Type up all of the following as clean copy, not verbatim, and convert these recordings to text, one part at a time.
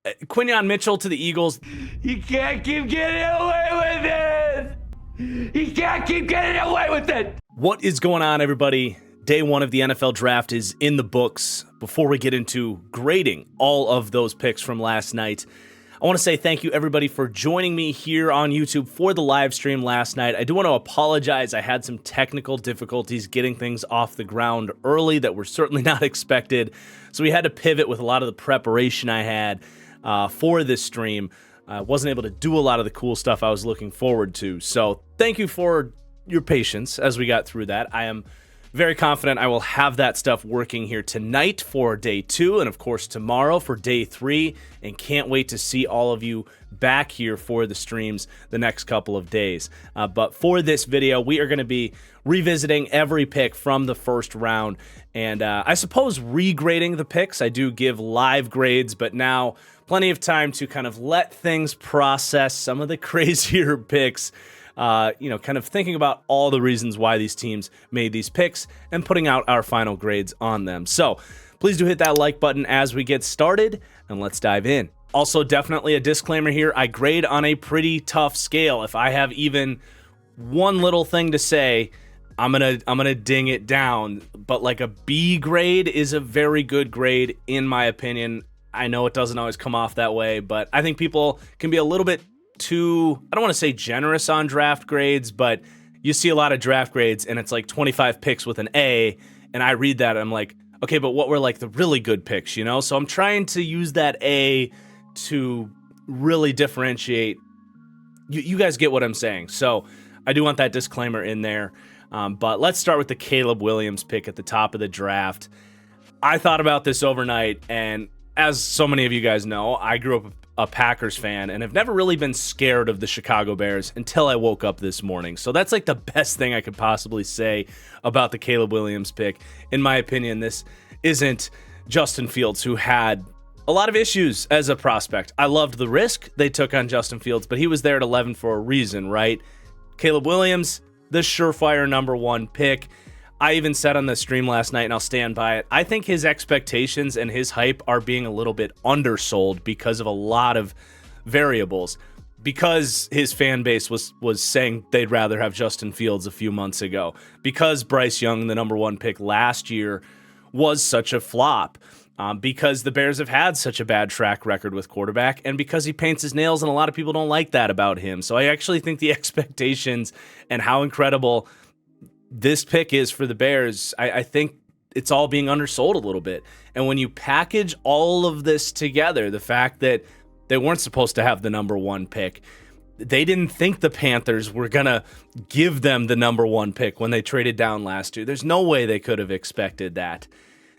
Quinyon Mitchell to the Eagles. You can't keep getting away with it. You can't keep getting away with it. What is going on, everybody? Day one of the NFL draft is in the books. Before we get into grading all of those picks from last night, I want to say thank you, everybody, for joining me here on YouTube for the live stream last night. I do want to apologize. I had some technical difficulties getting things off the ground early that were certainly not expected. So we had to pivot with a lot of the preparation I had for this stream. I wasn't able to do a lot of the cool stuff I was looking forward to. So thank you for your patience as we got through that. I am very confident I will have that stuff working here tonight for day 2 and, of course, tomorrow for day 3, and can't wait to see all of you back here for the streams the next couple of days. But for this video, we are going to be revisiting every pick from the first round, and I suppose regrading the picks. I do give live grades, but now plenty of time to kind of let things process some of the crazier picks. Kind of thinking about all the reasons why these teams made these picks and putting out our final grades on them. So please do hit that like button as we get started, and let's dive in. Also, definitely a disclaimer here. I grade on a pretty tough scale. If I have even one little thing to say, I'm gonna ding it down. But like a B grade is a very good grade in my opinion. I know it doesn't always come off that way, but I think people can be a little bit too, I don't want to say generous on draft grades, but you see a lot of draft grades and it's like 25 picks with an A, and I read that and I'm like, okay, but what were like the really good picks, you know? So I'm trying to use that A to really differentiate. You guys get what I'm saying. So I do want that disclaimer in there. But let's start with the Caleb Williams pick at the top of the draft. I thought about this overnight, and as so many of you guys know, I grew up a Packers fan and have never really been scared of the Chicago Bears until I woke up this morning. So that's like the best thing I could possibly say about the Caleb Williams pick. In my opinion, this isn't Justin Fields, who had a lot of issues as a prospect. I loved the risk they took on Justin Fields, but he was there at 11 for a reason, right? Caleb Williams, the surefire number 1 pick. I even said on the stream last night, and I'll stand by it, I think his expectations and his hype are being a little bit undersold because of a lot of variables. Because his fan base was saying they'd rather have Justin Fields a few months ago. Because Bryce Young, the number 1 pick last year, was such a flop. Because the Bears have had such a bad track record with quarterback, and because he paints his nails, and a lot of people don't like that about him. So I actually think the expectations and how incredible this pick is for the Bears, I think it's all being undersold a little bit. And when you package all of this together, the fact that they weren't supposed to have the number 1 pick, they didn't think the Panthers were going to give them the number 1 pick when they traded down last year. There's no way they could have expected that.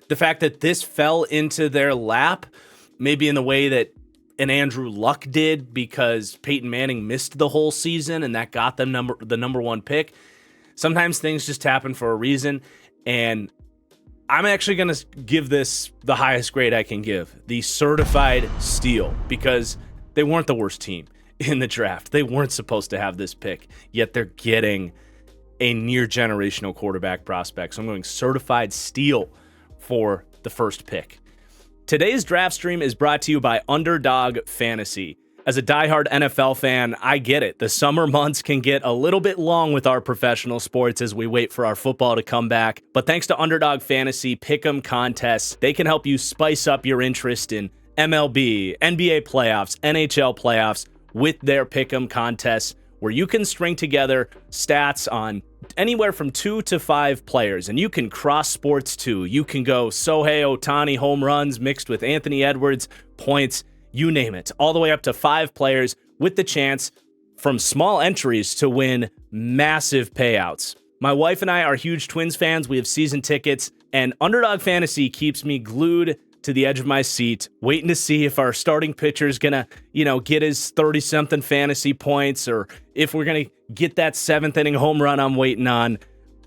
The fact that this fell into their lap, maybe in the way that an Andrew Luck did because Peyton Manning missed the whole season and that got them the number 1 pick. Sometimes things just happen for a reason, and I'm actually going to give this the highest grade I can give, the certified steal, because they weren't the worst team in the draft. They weren't supposed to have this pick, yet they're getting a near-generational quarterback prospect. So I'm going certified steal for the first pick. Today's draft stream is brought to you by Underdog Fantasy. As a diehard NFL fan, I get it. The summer months can get a little bit long with our professional sports as we wait for our football to come back. But thanks to Underdog Fantasy Pick'em contests, they can help you spice up your interest in MLB, NBA playoffs, NHL playoffs with their Pick'em contests, where you can string together stats on anywhere from 2 to 5 players, and you can cross sports too. You can go Shohei Ohtani home runs mixed with Anthony Edwards points, you name it, all the way up to 5 players with the chance from small entries to win massive payouts. My wife and I are huge Twins fans. We have season tickets, and Underdog Fantasy keeps me glued to the edge of my seat, waiting to see if our starting pitcher is going to, get his 30-something fantasy points, or if we're going to get that 7th inning home run I'm waiting on.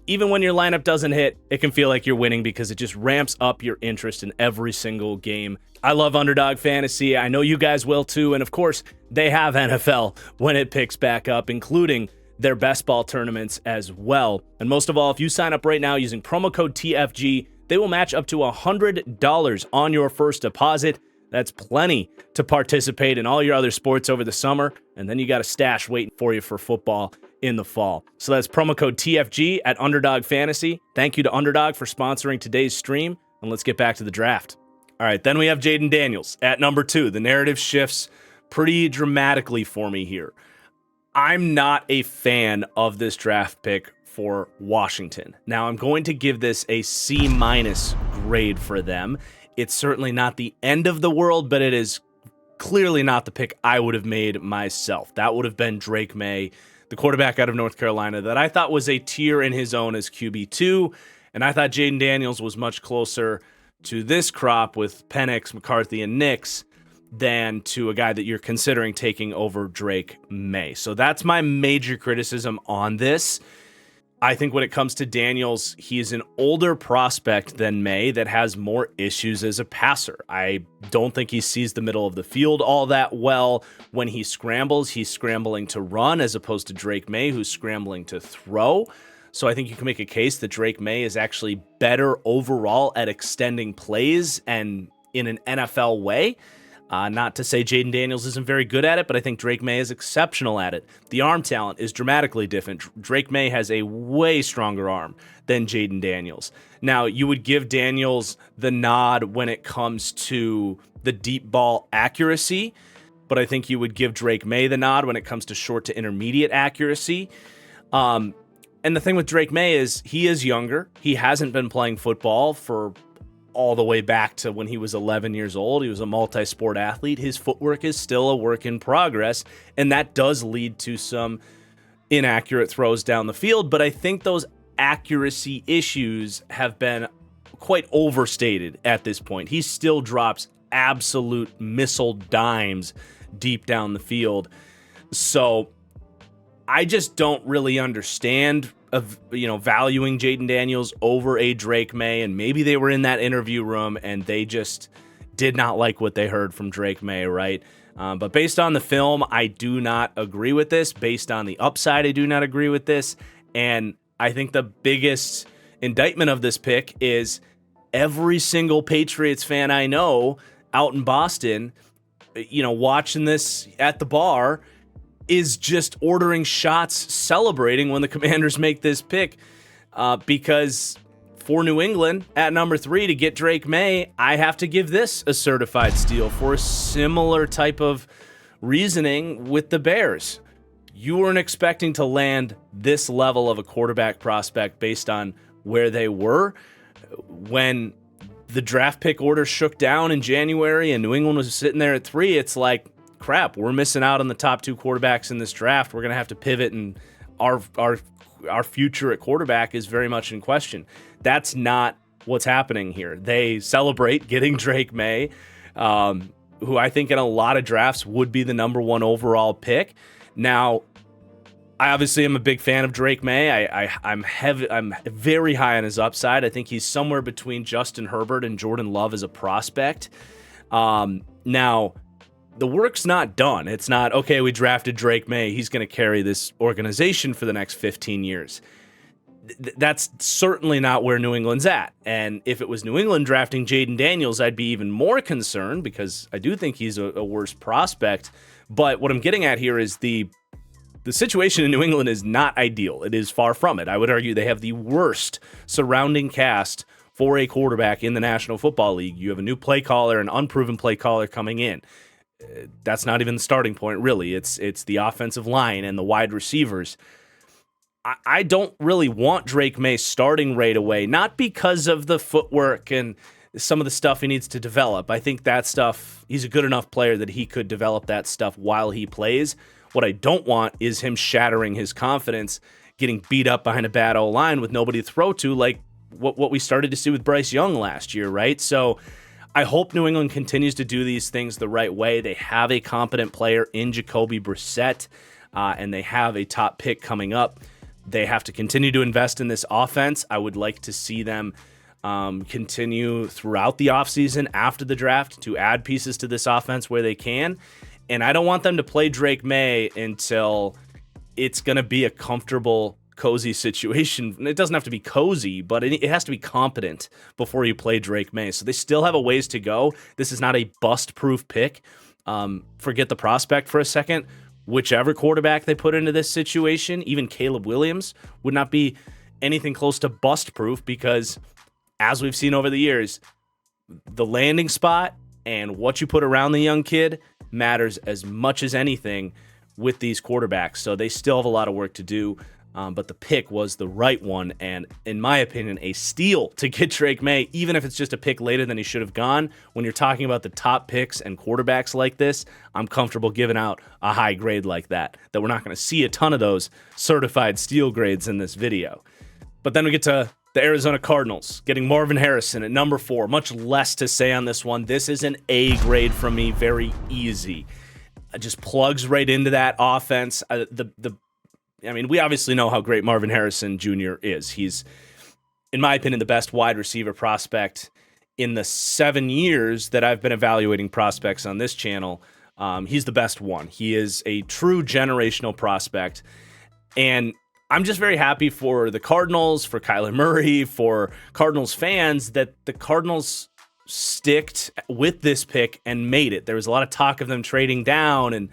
Even when your lineup doesn't hit, it can feel like you're winning because it just ramps up your interest in every single game. I love Underdog Fantasy. I know you guys will too. And of course, they have NFL when it picks back up, including their best ball tournaments as well. And most of all, if you sign up right now using promo code TFG, they will match up to $100 on your first deposit. That's plenty to participate in all your other sports over the summer, and then you got a stash waiting for you for football in the fall. So that's promo code TFG at Underdog Fantasy. Thank you to Underdog for sponsoring today's stream, and let's get back to the draft. All right, then we have Jayden Daniels at number 2. The narrative shifts pretty dramatically for me here. I'm not a fan of this draft pick for Washington. Now, I'm going to give this a C- grade for them. It's certainly not the end of the world, but it is clearly not the pick I would have made myself. That would have been Drake Maye, the quarterback out of North Carolina that I thought was a tier in his own as QB2, and I thought Jayden Daniels was much closer to this crop with Penix, McCarthy, and Nix than to a guy that you're considering taking over Drake Maye. So that's my major criticism on this. I think when it comes to Daniels, he is an older prospect than Maye that has more issues as a passer. I don't think he sees the middle of the field all that well. When he scrambles, he's scrambling to run as opposed to Drake Maye, who's scrambling to throw. So I think you can make a case that Drake Maye is actually better overall at extending plays and in an NFL way. Not to say Jayden Daniels isn't very good at it, but I think Drake Maye is exceptional at it. The arm talent is dramatically different. Drake Maye has a way stronger arm than Jayden Daniels. Now, you would give Daniels the nod when it comes to the deep ball accuracy, but I think you would give Drake Maye the nod when it comes to short to intermediate accuracy. And the thing with Drake Maye is he is younger. He hasn't been playing football for all the way back to when he was 11 years old. He was a multi-sport athlete. His footwork is still a work in progress, and that does lead to some inaccurate throws down the field, but I think those accuracy issues have been quite overstated at this point. He still drops absolute missile dimes deep down the field. So I just don't really understand valuing Jayden Daniels over a Drake Maye, and maybe they were in that interview room and they just did not like what they heard from Drake Maye, right? But based on the film, I do not agree with this. Based on the upside, I do not agree with this. And I think the biggest indictment of this pick is every single Patriots fan I know out in Boston, watching this at the bar, is just ordering shots, celebrating when the Commanders make this pick, because for New England at number 3 to get Drake Maye, I have to give this a certified steal for a similar type of reasoning with the Bears. You weren't expecting to land this level of a quarterback prospect based on where they were. When the draft pick order shook down in January and New England was sitting there at 3, it's like, crap, we're missing out on the top 2 quarterbacks in this draft. We're going to have to pivot, and our future at quarterback is very much in question. That's not what's happening here. They celebrate getting Drake Maye, who I think in a lot of drafts would be the number 1 overall pick. Now, I obviously am a big fan of Drake Maye. I'm very high on his upside. I think he's somewhere between Justin Herbert and Jordan Love as a prospect. Now, the work's not done. It's not, okay, we drafted Drake Maye, he's going to carry this organization for the next 15 years. That's certainly not where New England's at. And if it was New England drafting Jayden Daniels, I'd be even more concerned, because I do think he's a worse prospect. But what I'm getting at here is the situation in New England is not ideal. It is far from it. I would argue they have the worst surrounding cast for a quarterback in the National Football League. You have a new play caller, an unproven play caller coming in. That's not even the starting point, really. It's the offensive line and the wide receivers. I don't really want Drake Maye starting right away, not because of the footwork and some of the stuff he needs to develop. I think that stuff, he's a good enough player that he could develop that stuff while he plays. What I don't want is him shattering his confidence, getting beat up behind a bad O-line with nobody to throw to, like what we started to see with Bryce Young last year, right? So I hope New England continues to do these things the right way. They have a competent player in Jacoby Brissett, and they have a top pick coming up. They have to continue to invest in this offense. I would like to see them continue throughout the offseason after the draft to add pieces to this offense where they can. And I don't want them to play Drake Maye until it's going to be a comfortable cozy situation. It doesn't have to be cozy, but it has to be competent before you play Drake Maye. So they still have a ways to go. This is not a bust-proof pick. Forget the prospect for a second. Whichever quarterback they put into this situation, even Caleb Williams, would not be anything close to bust-proof because, as we've seen over the years, the landing spot and what you put around the young kid matters as much as anything with these quarterbacks. So they still have a lot of work to do, but the pick was the right one, and in my opinion, a steal to get Drake Maye, even if it's just a pick later than he should have gone. When you're talking about the top picks and quarterbacks like this, I'm comfortable giving out a high grade like that we're not going to see a ton of those certified steal grades in this video. But then we get to the Arizona Cardinals, getting Marvin Harrison at number 4. Much less to say on this one. This is an A grade from me, very easy. It just plugs right into that offense. We obviously know how great Marvin Harrison Jr. is. He's, in my opinion, the best wide receiver prospect in the 7 years that I've been evaluating prospects on this channel. He's the best one. He is a true generational prospect, and I'm just very happy for the Cardinals, for Kyler Murray, for Cardinals fans, that the Cardinals sticked with this pick and made it. There was a lot of talk of them trading down and,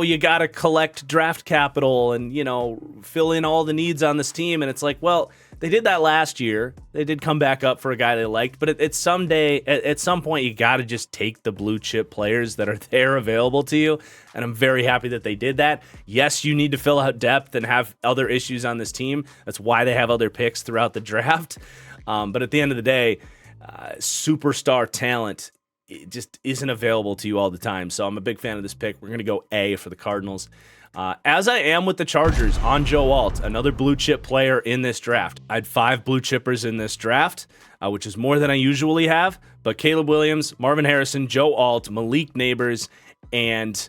you got to collect draft capital and, fill in all the needs on this team. And it's like, well, they did that last year. They did come back up for a guy they liked, but at some point, you got to just take the blue chip players that are there available to you. And I'm very happy that they did that. Yes, you need to fill out depth and have other issues on this team. That's why they have other picks throughout the draft. But at the end of the day, superstar talent, it just isn't available to you all the time. So I'm a big fan of this pick. We're going to go A for the Cardinals. As I am with the Chargers on Joe Alt, another blue chip player in this draft. I had 5 blue chippers in this draft, which is more than I usually have. But Caleb Williams, Marvin Harrison, Joe Alt, Malik Nabers, and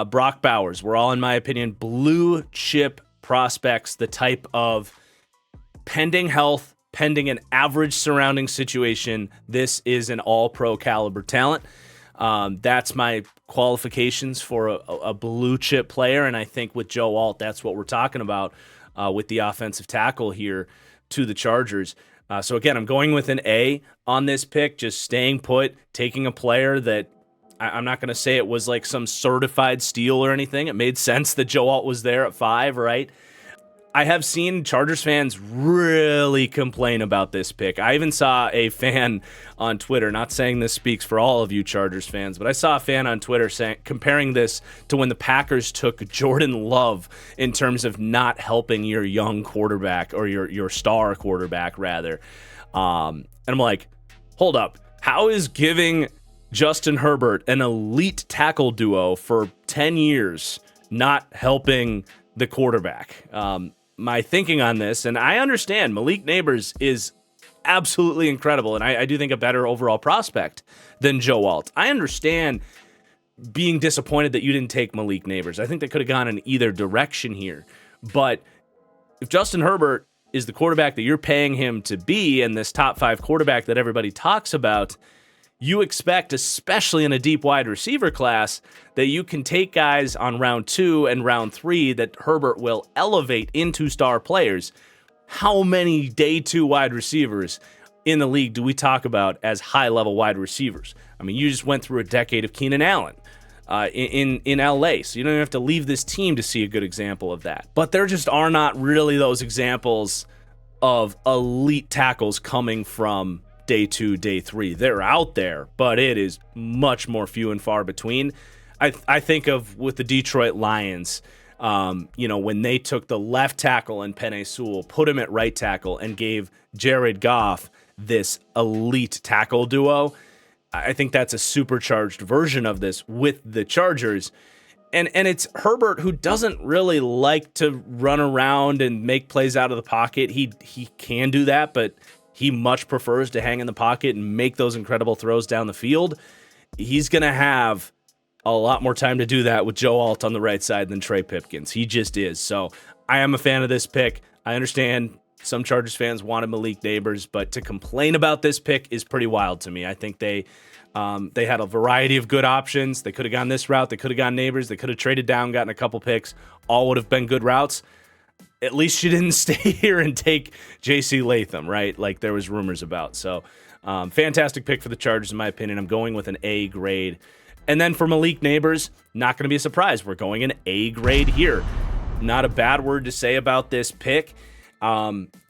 Brock Bowers were all, in my opinion, blue chip prospects, the type of pending health, pending an average surrounding situation. This is an all-pro caliber talent. That's my qualifications for a blue chip player, and I think with Joe Alt, that's what we're talking about with the offensive tackle here to the Chargers. So again, I'm going with an A on this pick, just staying put, taking a player that I'm not going to say it was like some certified steal or anything. It made sense that Joe Alt was there at 5, right? I have seen Chargers fans really complain about this pick. I even saw a fan on Twitter, not saying this speaks for all of you Chargers fans, but I saw a fan on Twitter comparing this to when the Packers took Jordan Love in terms of not helping your young quarterback, or your star quarterback, rather. And I'm like, hold up. How is giving Justin Herbert an elite tackle duo for 10 years not helping the quarterback? My thinking on this, and I understand Malik Nabers is absolutely incredible, and I do think a better overall prospect than Joe Alt. I understand being disappointed that you didn't take Malik Nabers. I think they could have gone in either direction here. But if Justin Herbert is the quarterback that you're paying him to be, and this top 5 quarterback that everybody talks about, you expect, especially in a deep wide receiver class, that you can take guys on round 2 and round 3 that Herbert will elevate into star players. How many day 2 wide receivers in the league do we talk about as high-level wide receivers? I mean, you just went through a decade of Keenan Allen in LA, so you don't even have to leave this team to see a good example of that. But there just are not really those examples of elite tackles coming from day 2, day 3. They're out there, but it is much more few and far between. I think of with the Detroit Lions, when they took the left tackle in Pearsall, put him at right tackle, and gave Jared Goff this elite tackle duo. I think that's a supercharged version of this with the Chargers. And it's Herbert, who doesn't really like to run around and make plays out of the pocket. He can do that, but he much prefers to hang in the pocket and make those incredible throws down the field. He's going to have a lot more time to do that with Joe Alt on the right side than Trey Pipkins. He just is. So I am a fan of this pick. I understand some Chargers fans wanted Malik Nabers, but to complain about this pick is pretty wild to me. I think they had a variety of good options. They could have gone this route. They could have gone Nabers. They could have traded down, gotten a couple picks. All would have been good routes. at least she didn't stay here and take J.C. Latham, right? Like there was rumors about. So fantastic pick for the Chargers, in my opinion. I'm going with an A grade. And then for Malik Nabers, not going to be a surprise. We're going an A grade here. Not a bad word to say about this pick.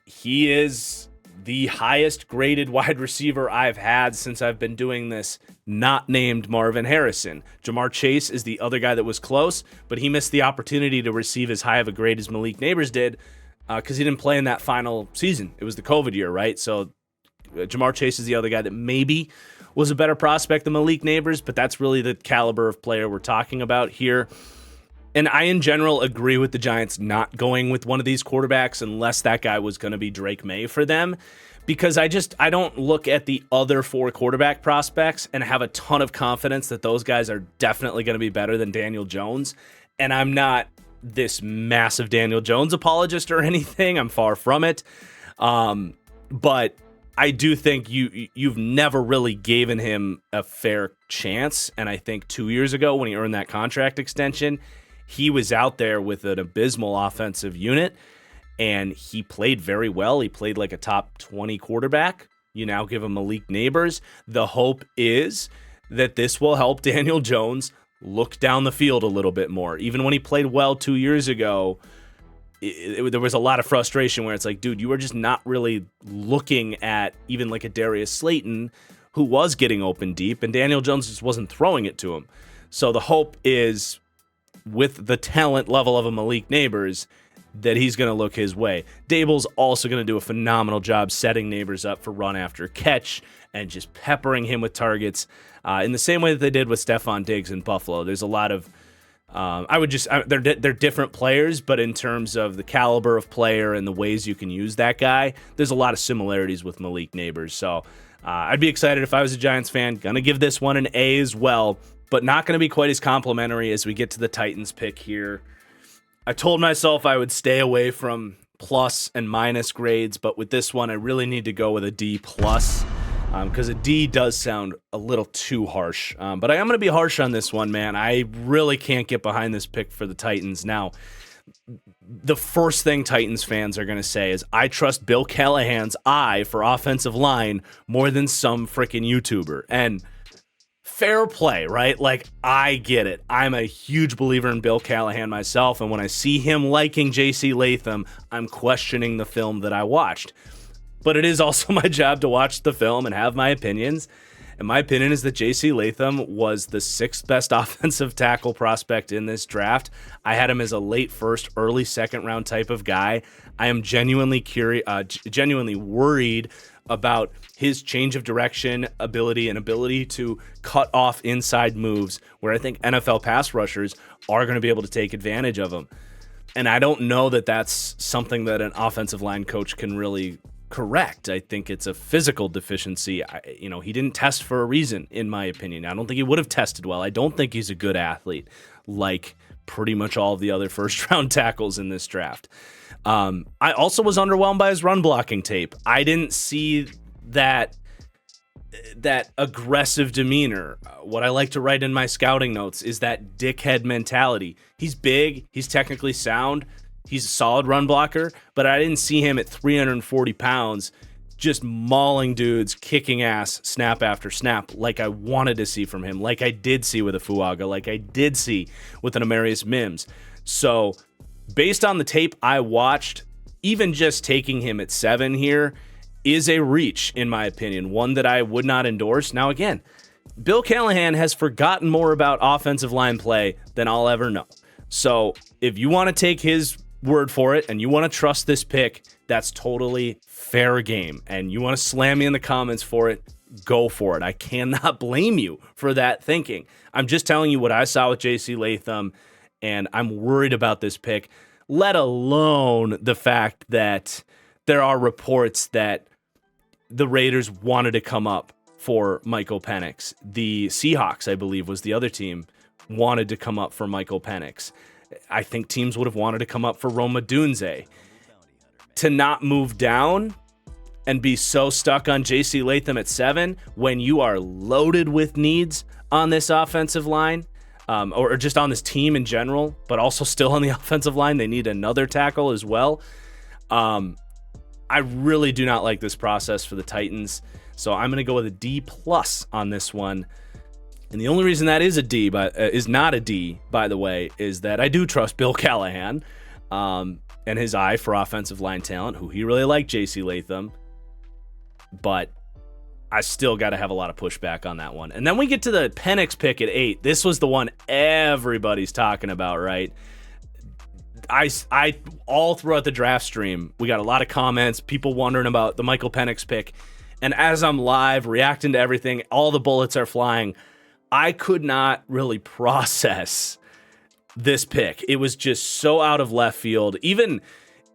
He is the highest graded wide receiver I've had since I've been doing this, not named Marvin Harrison. Jamar Chase is the other guy that was close, but he missed the opportunity to receive as high of a grade as Malik Nabers did because he didn't play in that final season. It was the COVID year, right? So Jamar Chase is the other guy that maybe was a better prospect than Malik Nabers, but that's really the caliber of player we're talking about here. And I, in general, agree with the Giants not going with one of these quarterbacks unless that guy was going to be Drake Maye for them, because I don't look at the other 4 quarterback prospects and have a ton of confidence that those guys are definitely going to be better than Daniel Jones. And I'm not this massive Daniel Jones apologist or anything. I'm far from it. But I do think you've never really given him a fair chance. And I think 2 years ago when he earned that contract extension, he was out there with an abysmal offensive unit, and he played very well. He played like a top 20 quarterback. You now give him Malik Nabers. The hope is that this will help Daniel Jones look down the field a little bit more. Even when he played well 2 years ago, there was a lot of frustration where it's like, dude, you were just not really looking at even like a Darius Slayton who was getting open deep, and Daniel Jones just wasn't throwing it to him. So the hope is, with the talent level of a Malik Nabers, that he's going to look his way. Dable's also going to do a phenomenal job setting Nabers up for run after catch and just peppering him with targets in the same way that they did with Stephon Diggs in Buffalo. There's a lot of, they're different players, but in terms of the caliber of player and the ways you can use that guy, there's a lot of similarities with Malik Nabers. So I'd be excited if I was a Giants fan. Going to give this one an A as well, but not going to be quite as complimentary as we get to the Titans pick here. I told myself I would stay away from plus and minus grades, but with this one, I really need to go with a D plus because a D does sound a little too harsh. But I am going to be harsh on this one, man. I really can't get behind this pick for the Titans. Now, the first thing Titans fans are going to say is, I trust Bill Callahan's eye for offensive line more than some freaking YouTuber. And fair play, right? Like, I get it. I'm a huge believer in Bill Callahan myself, and when I see him liking J.C. Latham, I'm questioning the film that I watched. But it is also my job to watch the film and have my opinions. And my opinion is that J.C. Latham was the 6th best offensive tackle prospect in this draft. I had him as a late first, early second round type of guy. I am genuinely worried about his change of direction ability to cut off inside moves where I think NFL pass rushers are going to be able to take advantage of him. And I don't know that that's something that an offensive line coach can really correct. I think it's a physical deficiency. He didn't test for a reason, in my opinion. I don't think he would have tested well. I don't think he's a good athlete like pretty much all of the other first-round tackles in this draft. I also was underwhelmed by his run blocking tape. I didn't see that aggressive demeanor. What I like to write in my scouting notes is that dickhead mentality. He's big, he's technically sound, he's a solid run blocker, but I didn't see him at 340 pounds just mauling dudes, kicking ass snap after snap like I wanted to see from him, like I did see with a Fuaga, like I did see with an Amarius Mims. So based on the tape I watched, even just taking him at 7 here is a reach, in my opinion, one that I would not endorse. Now, again, Bill Callahan has forgotten more about offensive line play than I'll ever know. So if you want to take his word for it and you want to trust this pick, that's totally fair game. And you want to slam me in the comments for it, go for it. I cannot blame you for that thinking. I'm just telling you what I saw with J.C. Latham, and I'm worried about this pick, let alone the fact that there are reports that the Raiders wanted to come up for Michael Penix. The Seahawks, I believe, was the other team, wanted to come up for Michael Penix. I think teams would have wanted to come up for Rome Odunze. To not move down and be so stuck on J.C. Latham at 7 when you are loaded with needs on this offensive line, or just on this team in general, but also still on the offensive line. They need another tackle as well. I really do not like this process for the Titans, so I'm going to go with a D+ on this one. And the only reason that is a D, but is not a D, by the way, is that I do trust Bill Callahan and his eye for offensive line talent, who he really liked J.C. Latham, but I still got to have a lot of pushback on that one. And then we get to the Penix pick at 8. This was the one everybody's talking about, right? I all throughout the draft stream, we got a lot of comments, people wondering about the Michael Penix pick. And as I'm live reacting to everything, all the bullets are flying. I could not really process this pick. It was just so out of left field. Even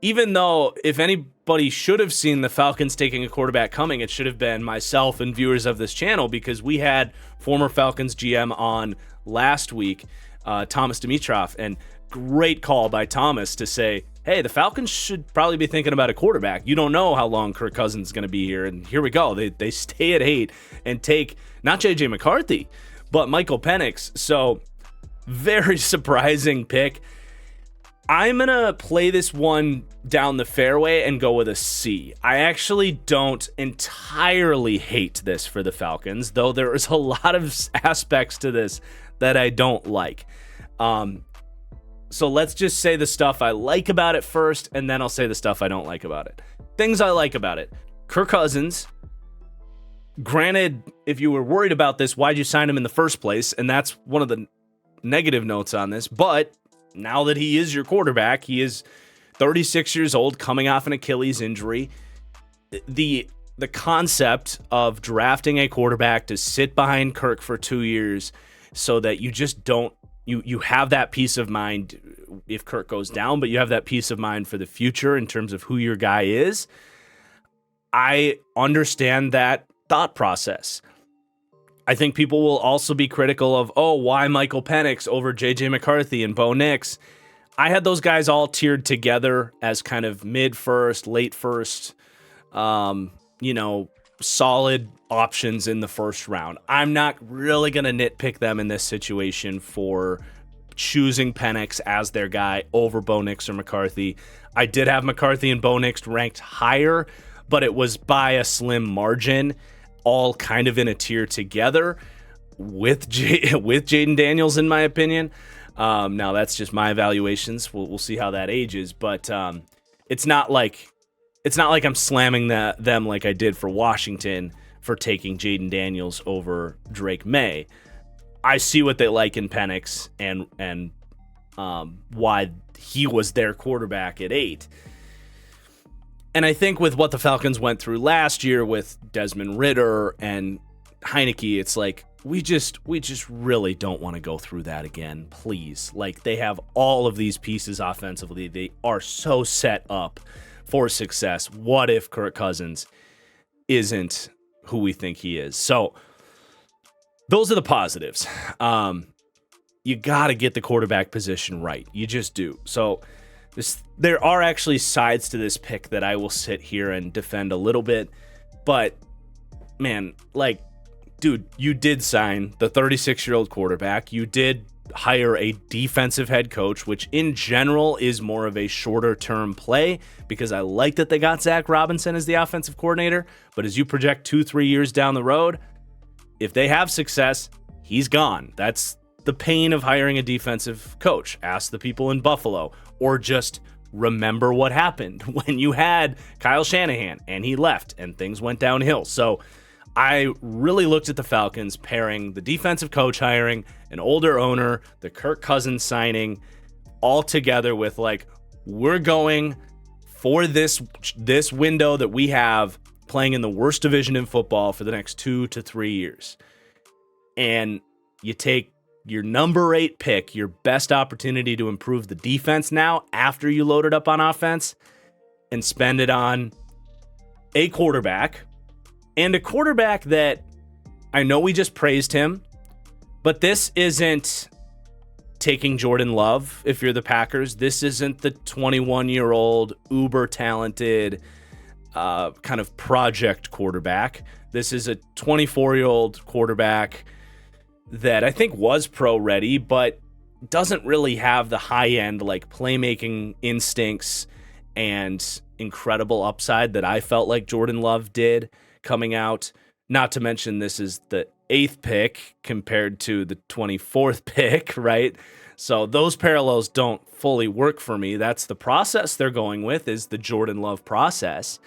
though if anybody should have seen the Falcons taking a quarterback coming, it should have been myself and viewers of this channel, because we had former Falcons GM on last week, Thomas Dimitroff, and great call by Thomas to say, hey, the Falcons should probably be thinking about a quarterback. You don't know how long Kirk Cousins is going to be here. And here we go. They stay at 8 and take not J.J. McCarthy, but Michael Penix. So very surprising pick. I'm going to play this one down the fairway and go with a C. I actually don't entirely hate this for the Falcons, though there is a lot of aspects to this that I don't like. So let's just say the stuff I like about it first, and then I'll say the stuff I don't like about it. Things I like about it. Kirk Cousins. Granted, if you were worried about this, why'd you sign him in the first place? And that's one of the negative notes on this. But now that he is your quarterback, he is 36 years old, coming off an Achilles injury. The concept of drafting a quarterback to sit behind Kirk for 2 years so that you just don't, you have that peace of mind if Kirk goes down, but you have that peace of mind for the future in terms of who your guy is. I understand that thought process. I think people will also be critical of, why Michael Penix over J.J. McCarthy and Bo Nix? I had those guys all tiered together as kind of mid-first, late-first, solid options in the first round. I'm not really going to nitpick them in this situation for choosing Penix as their guy over Bo Nix or McCarthy. I did have McCarthy and Bo Nix ranked higher, but it was by a slim margin, all kind of in a tier together with Jayden Daniels, in my opinion. Now that's just my evaluations. We'll see how that ages, but it's not like I'm slamming them like I did for Washington for taking Jayden Daniels over Drake Maye. I see what they like in Penix and why he was their quarterback at 8. And I think with what the Falcons went through last year with Desmond Ridder and Heineke, it's like we just really don't want to go through that again, please. Like, they have all of these pieces offensively. They are so set up for success. What if Kirk Cousins isn't who we think he is? So those are the positives. You got to get the quarterback position right. You just do. So there are actually sides to this pick that I will sit here and defend a little bit. But, man, dude, you did sign the 36-year-old quarterback. You did hire a defensive head coach, which in general is more of a shorter-term play, because I like that they got Zach Robinson as the offensive coordinator. But as you project 2-3 years down the road, if they have success, he's gone. That's the pain of hiring a defensive coach. Ask the people in Buffalo, or just remember what happened when you had Kyle Shanahan and he left and things went downhill. So I really looked at the Falcons pairing the defensive coach hiring, an older owner, the Kirk Cousins signing, all together with we're going for this window that we have, playing in the worst division in football for the next 2 to 3 years. And you take your number 8 pick, your best opportunity to improve the defense now after you load it up on offense, and spend it on a quarterback. And a quarterback that I know we just praised him, but this isn't taking Jordan Love if you're the Packers. This isn't the 21-year-old uber talented kind of project quarterback. This is a 24-year-old quarterback that I think was pro ready, but doesn't really have the high end like playmaking instincts and incredible upside that I felt like Jordan Love did coming out. Not to mention this is the 8th pick compared to the 24th pick, right? So those parallels don't fully work for me. That's the process they're going with, is the Jordan Love process,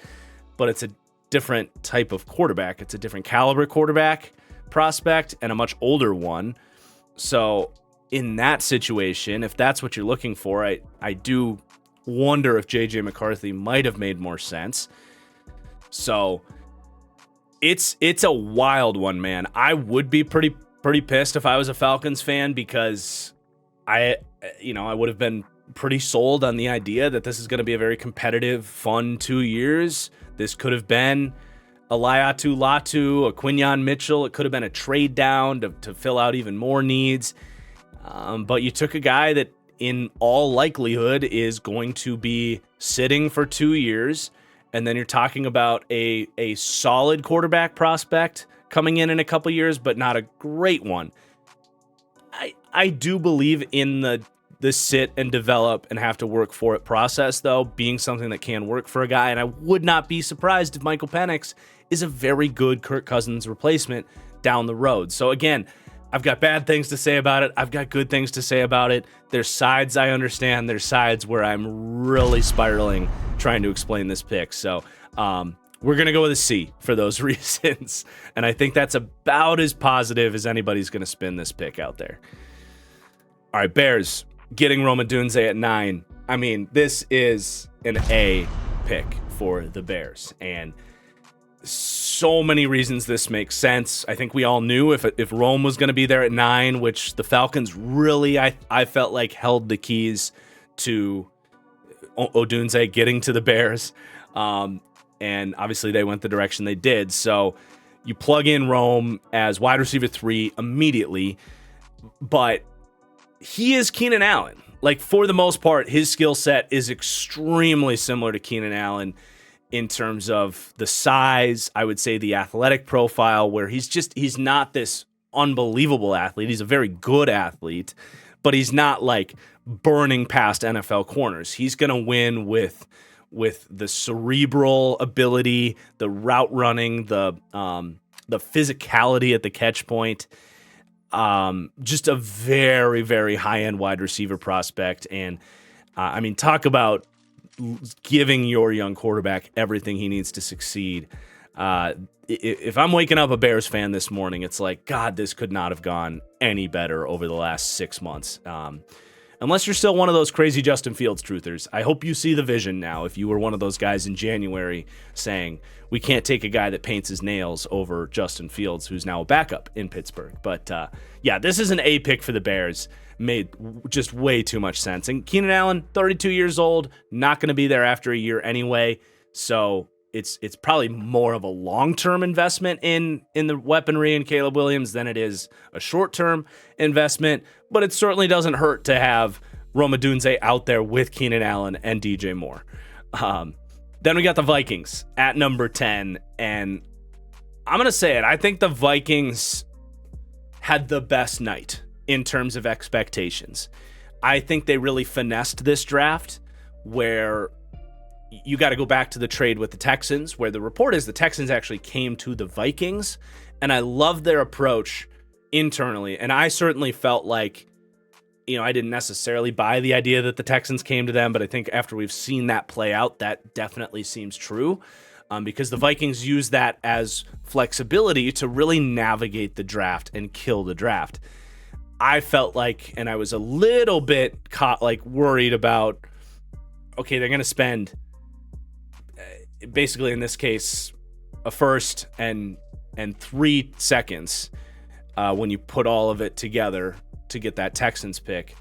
but it's a different type of quarterback. It's a different caliber quarterback prospect and a much older one. So in that situation, if that's what you're looking for, I do wonder if JJ McCarthy might have made more sense. So it's a wild one, man. I would be pretty pissed if I was a Falcons fan, because I would have been pretty sold on the idea that this is going to be a very competitive, fun 2 years. This could have been a Laiatu Latu, a Quinyon Mitchell. It could have been a trade down to fill out even more needs. But you took a guy that in all likelihood is going to be sitting for 2 years. And then you're talking about a solid quarterback prospect coming in a couple years, but not a great one. I do believe in the sit and develop and have to work for it process, though, being something that can work for a guy. And I would not be surprised if Michael Penix is a very good Kirk Cousins replacement down the road. So again, I've got bad things to say about it. I've got good things to say about it. There's sides I understand. There's sides where I'm really spiraling trying to explain this pick. So we're going to go with a C for those reasons. And I think that's about as positive as anybody's going to spin this pick out there. All right, Bears getting Odunze at 9. I mean, this is an A pick for the Bears. And so many reasons this makes sense. I think we all knew if Rome was going to be there at 9, which the Falcons really, I felt like held the keys to Odunze getting to the Bears. And obviously they went the direction they did. So you plug in Rome as wide receiver 3 immediately, but he is Keenan Allen. Like, for the most part, his skill set is extremely similar to Keenan Allen in terms of the size, I would say the athletic profile, where he's not this unbelievable athlete. He's a very good athlete, but he's not like burning past NFL corners. He's going to win with the cerebral ability, the route running, the physicality at the catch point. Just a very, very high-end wide receiver prospect. And I mean, talk about giving your young quarterback everything he needs to succeed. If I'm waking up a Bears fan this morning, it's like, God, this could not have gone any better over the last 6 months. Unless you're still one of those crazy Justin Fields truthers. I hope you see the vision now. If you were one of those guys in January saying, we can't take a guy that paints his nails over Justin Fields, who's now a backup in Pittsburgh. But yeah, this is an A pick for the Bears. Made just way too much sense. And Keenan Allen, 32 years old, not going to be there after a year anyway. So it's probably more of a long-term investment in the weaponry in Caleb Williams than it is a short-term investment. But it certainly doesn't hurt to have Odunze out there with Keenan Allen and DJ Moore. Then we got the Vikings at number 10. And I'm going to say it. I think the Vikings had the best night in terms of expectations. I think they really finessed this draft, where you got to go back to the trade with the Texans, where the report is the Texans actually came to the Vikings. And I love their approach internally. And I certainly felt like, I didn't necessarily buy the idea that the Texans came to them, but I think after we've seen that play out, that definitely seems true, because the Vikings use that as flexibility to really navigate the draft and kill the draft. I felt like, and I was a little bit worried about, okay, they're going to spend basically in this case a first and 3 seconds when you put all of it together to get that Texans pick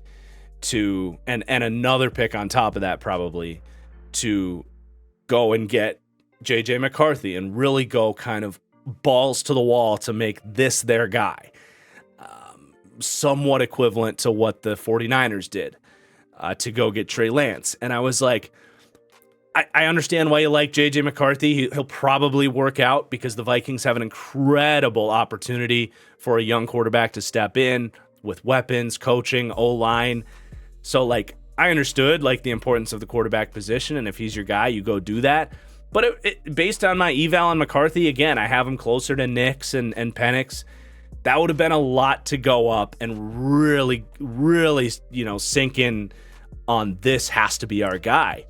and another pick on top of that, probably, to go and get JJ McCarthy and really go kind of balls to the wall to make this their guy. Somewhat equivalent to what the 49ers did to go get Trey Lance. And I was like, I understand why you like J.J. McCarthy. He'll probably work out because the Vikings have an incredible opportunity for a young quarterback to step in with weapons, coaching, O-line. So, like, I understood, like, the importance of the quarterback position, and if he's your guy, you go do that. But based on my eval on McCarthy, again, I have him closer to Nix and Penix. That would have been a lot to go up and really, really, sink in on this has to be our guy.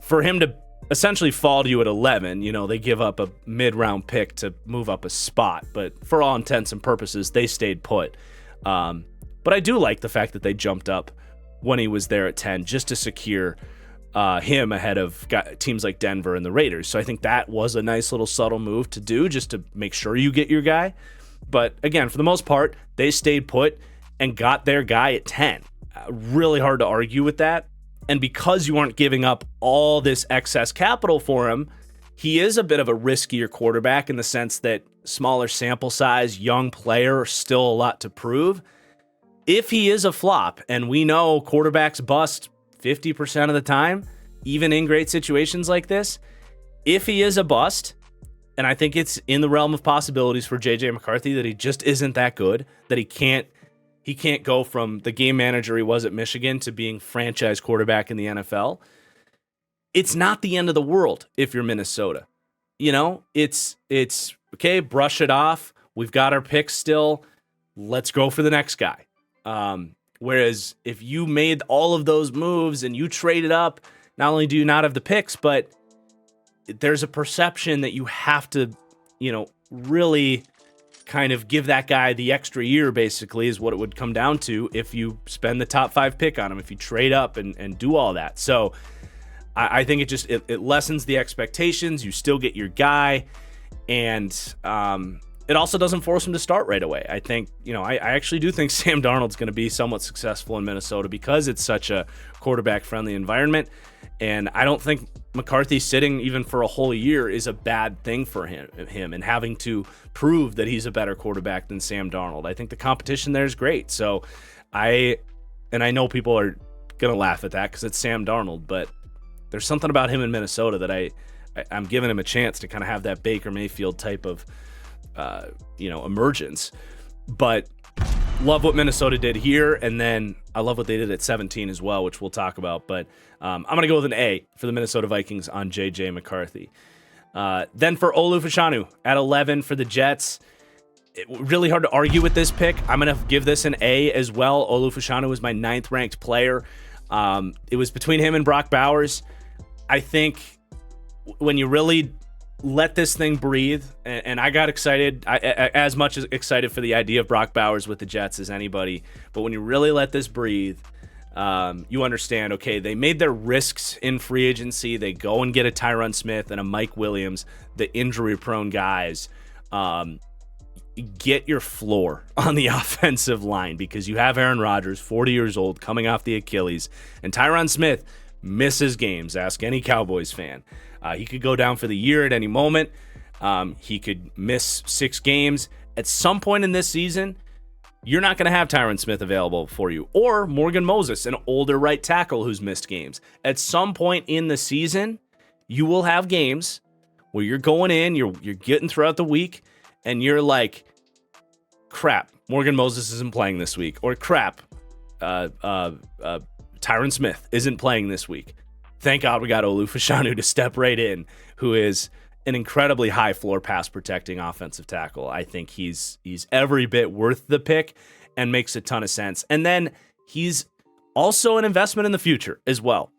For him to essentially fall to you at 11, they give up a mid-round pick to move up a spot. But for all intents and purposes, they stayed put. But I do like the fact that they jumped up when he was there at 10 just to secure him ahead of teams like Denver and the Raiders. So I think that was a nice little subtle move to do just to make sure you get your guy. But again, for the most part, they stayed put and got their guy at 10. Really hard to argue with that. And because you aren't giving up all this excess capital for him, he is a bit of a riskier quarterback in the sense that smaller sample size, young player, still a lot to prove. If he is a flop, and we know quarterbacks bust 50% of the time, even in great situations like this, if he is a bust, and I think it's in the realm of possibilities for J.J. McCarthy that he just isn't that good, that he can't go from the game manager he was at Michigan to being franchise quarterback in the NFL. It's not the end of the world if you're Minnesota. It's okay, brush it off. We've got our picks still. Let's go for the next guy. Whereas if you made all of those moves and you traded up, not only do you not have the picks, but there's a perception that you have to, really kind of give that guy the extra year, basically, is what it would come down to if you spend the top 5 pick on him, if you trade up and do all that. So I think it lessens the expectations. You still get your guy, and it also doesn't force him to start right away. I think, I actually do think Sam Darnold's going to be somewhat successful in Minnesota because it's such a quarterback-friendly environment, and I don't think McCarthy sitting even for a whole year is a bad thing for him and having to prove that he's a better quarterback than Sam Darnold. I think the competition there is great. So I know people are going to laugh at that because it's Sam Darnold, but there's something about him in Minnesota that I'm giving him a chance to kind of have that Baker Mayfield type of emergence. But love what Minnesota did here, and then I love what they did at 17 as well, which we'll talk about. But I'm going to go with an A for the Minnesota Vikings on J.J. McCarthy. Then for Olu Fashanu at 11 for the Jets. Really hard to argue with this pick. I'm going to give this an A as well. Olu Fashanu was my 9th ranked player. It was between him and Brock Bowers. I think when you really let this thing breathe, and I got excited, as much as excited for the idea of Brock Bowers with the Jets as anybody, but when you really let this breathe, you understand, okay, they made their risks in free agency. They go and get a Tyron Smith and a Mike Williams, the injury-prone guys. Get your floor on the offensive line because you have Aaron Rodgers, 40 years old, coming off the Achilles, and Tyron Smith misses games. Ask any Cowboys fan. He could go down for the year at any moment. He could miss 6 games. At some point in this season, you're not going to have Tyron Smith available for you. Or Morgan Moses, an older right tackle who's missed games. At some point in the season, you will have games where you're going in, you're getting throughout the week, and you're like, crap, Morgan Moses isn't playing this week. Or crap, Tyron Smith isn't playing this week. Thank God we got Olu Fashanu to step right in, who is an incredibly high floor pass protecting offensive tackle. I think he's every bit worth the pick and makes a ton of sense. And then he's also an investment in the future as well.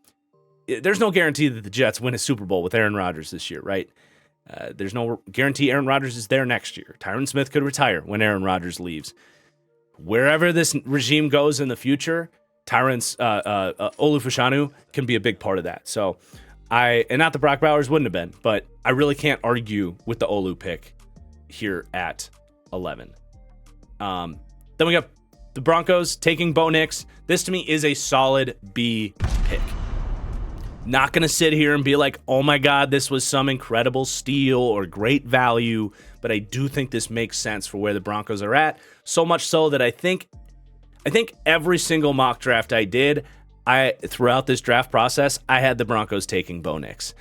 There's no guarantee that the Jets win a Super Bowl with Aaron Rodgers this year, right? There's no guarantee Aaron Rodgers is there next year. Tyron Smith could retire when Aaron Rodgers leaves. Wherever this regime goes in the future, Olu Fashanu can be a big part of that. So and not that Brock Bowers wouldn't have been, but I really can't argue with the Olu pick here at 11. Then we got the Broncos taking Bo Nix. This to me is a solid B pick. Not going to sit here and be like, oh my God, this was some incredible steal or great value, but I do think this makes sense for where the Broncos are at. So much so that I think every single mock draft I did, throughout this draft process, I had the Broncos taking Bo Nix,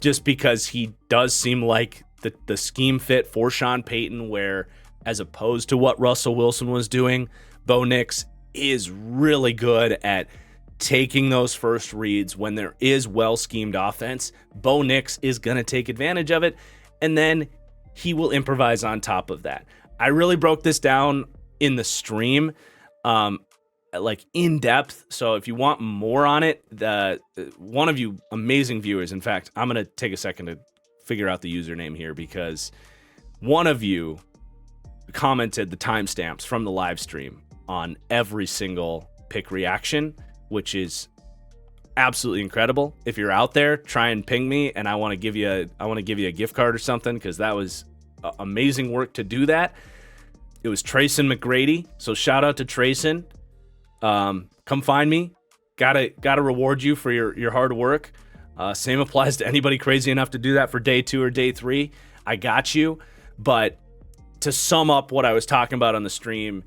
just because he does seem like the scheme fit for Sean Payton, where as opposed to what Russell Wilson was doing, Bo Nix is really good at taking those first reads when there is well-schemed offense. Bo Nix is going to take advantage of it, and then he will improvise on top of that. I really broke this down in the stream, like in depth. So if you want more on it, one of you amazing viewers, in fact, I'm going to take a second to figure out the username here, because one of you commented the timestamps from the live stream on every single pick reaction, which is absolutely incredible. If you're out there, try and ping me, and I want to give you a gift card or something, because that was amazing work to do that. It was Trayson McGrady, so shout out to Trayson. Come find me. Gotta reward you for your hard work. Same applies to anybody crazy enough to do that for day 2 or day 3. I got you. But to sum up what I was talking about on the stream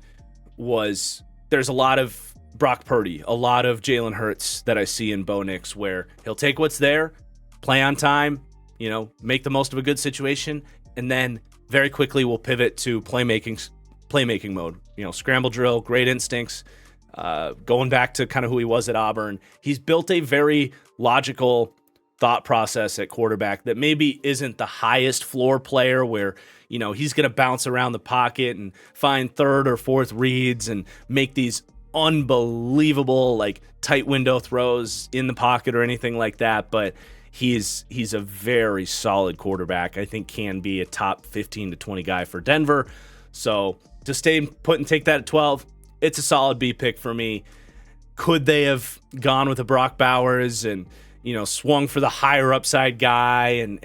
was, there's a lot of Brock Purdy, a lot of Jalen Hurts that I see in Bo Nix, where he'll take what's there, play on time, make the most of a good situation, and then very quickly we'll pivot to playmaking mode. Scramble drill, great instincts, going back to kind of who he was at Auburn. He's built a very logical thought process at quarterback that maybe isn't the highest floor player, where he's going to bounce around the pocket and find third or fourth reads and make these unbelievable like tight window throws in the pocket or anything like that. But he's a very solid quarterback. I think can be a top 15 to 20 guy for Denver. So to stay put and take that at 12, it's a solid B pick for me. Could they have gone with a Brock Bowers and swung for the higher upside guy and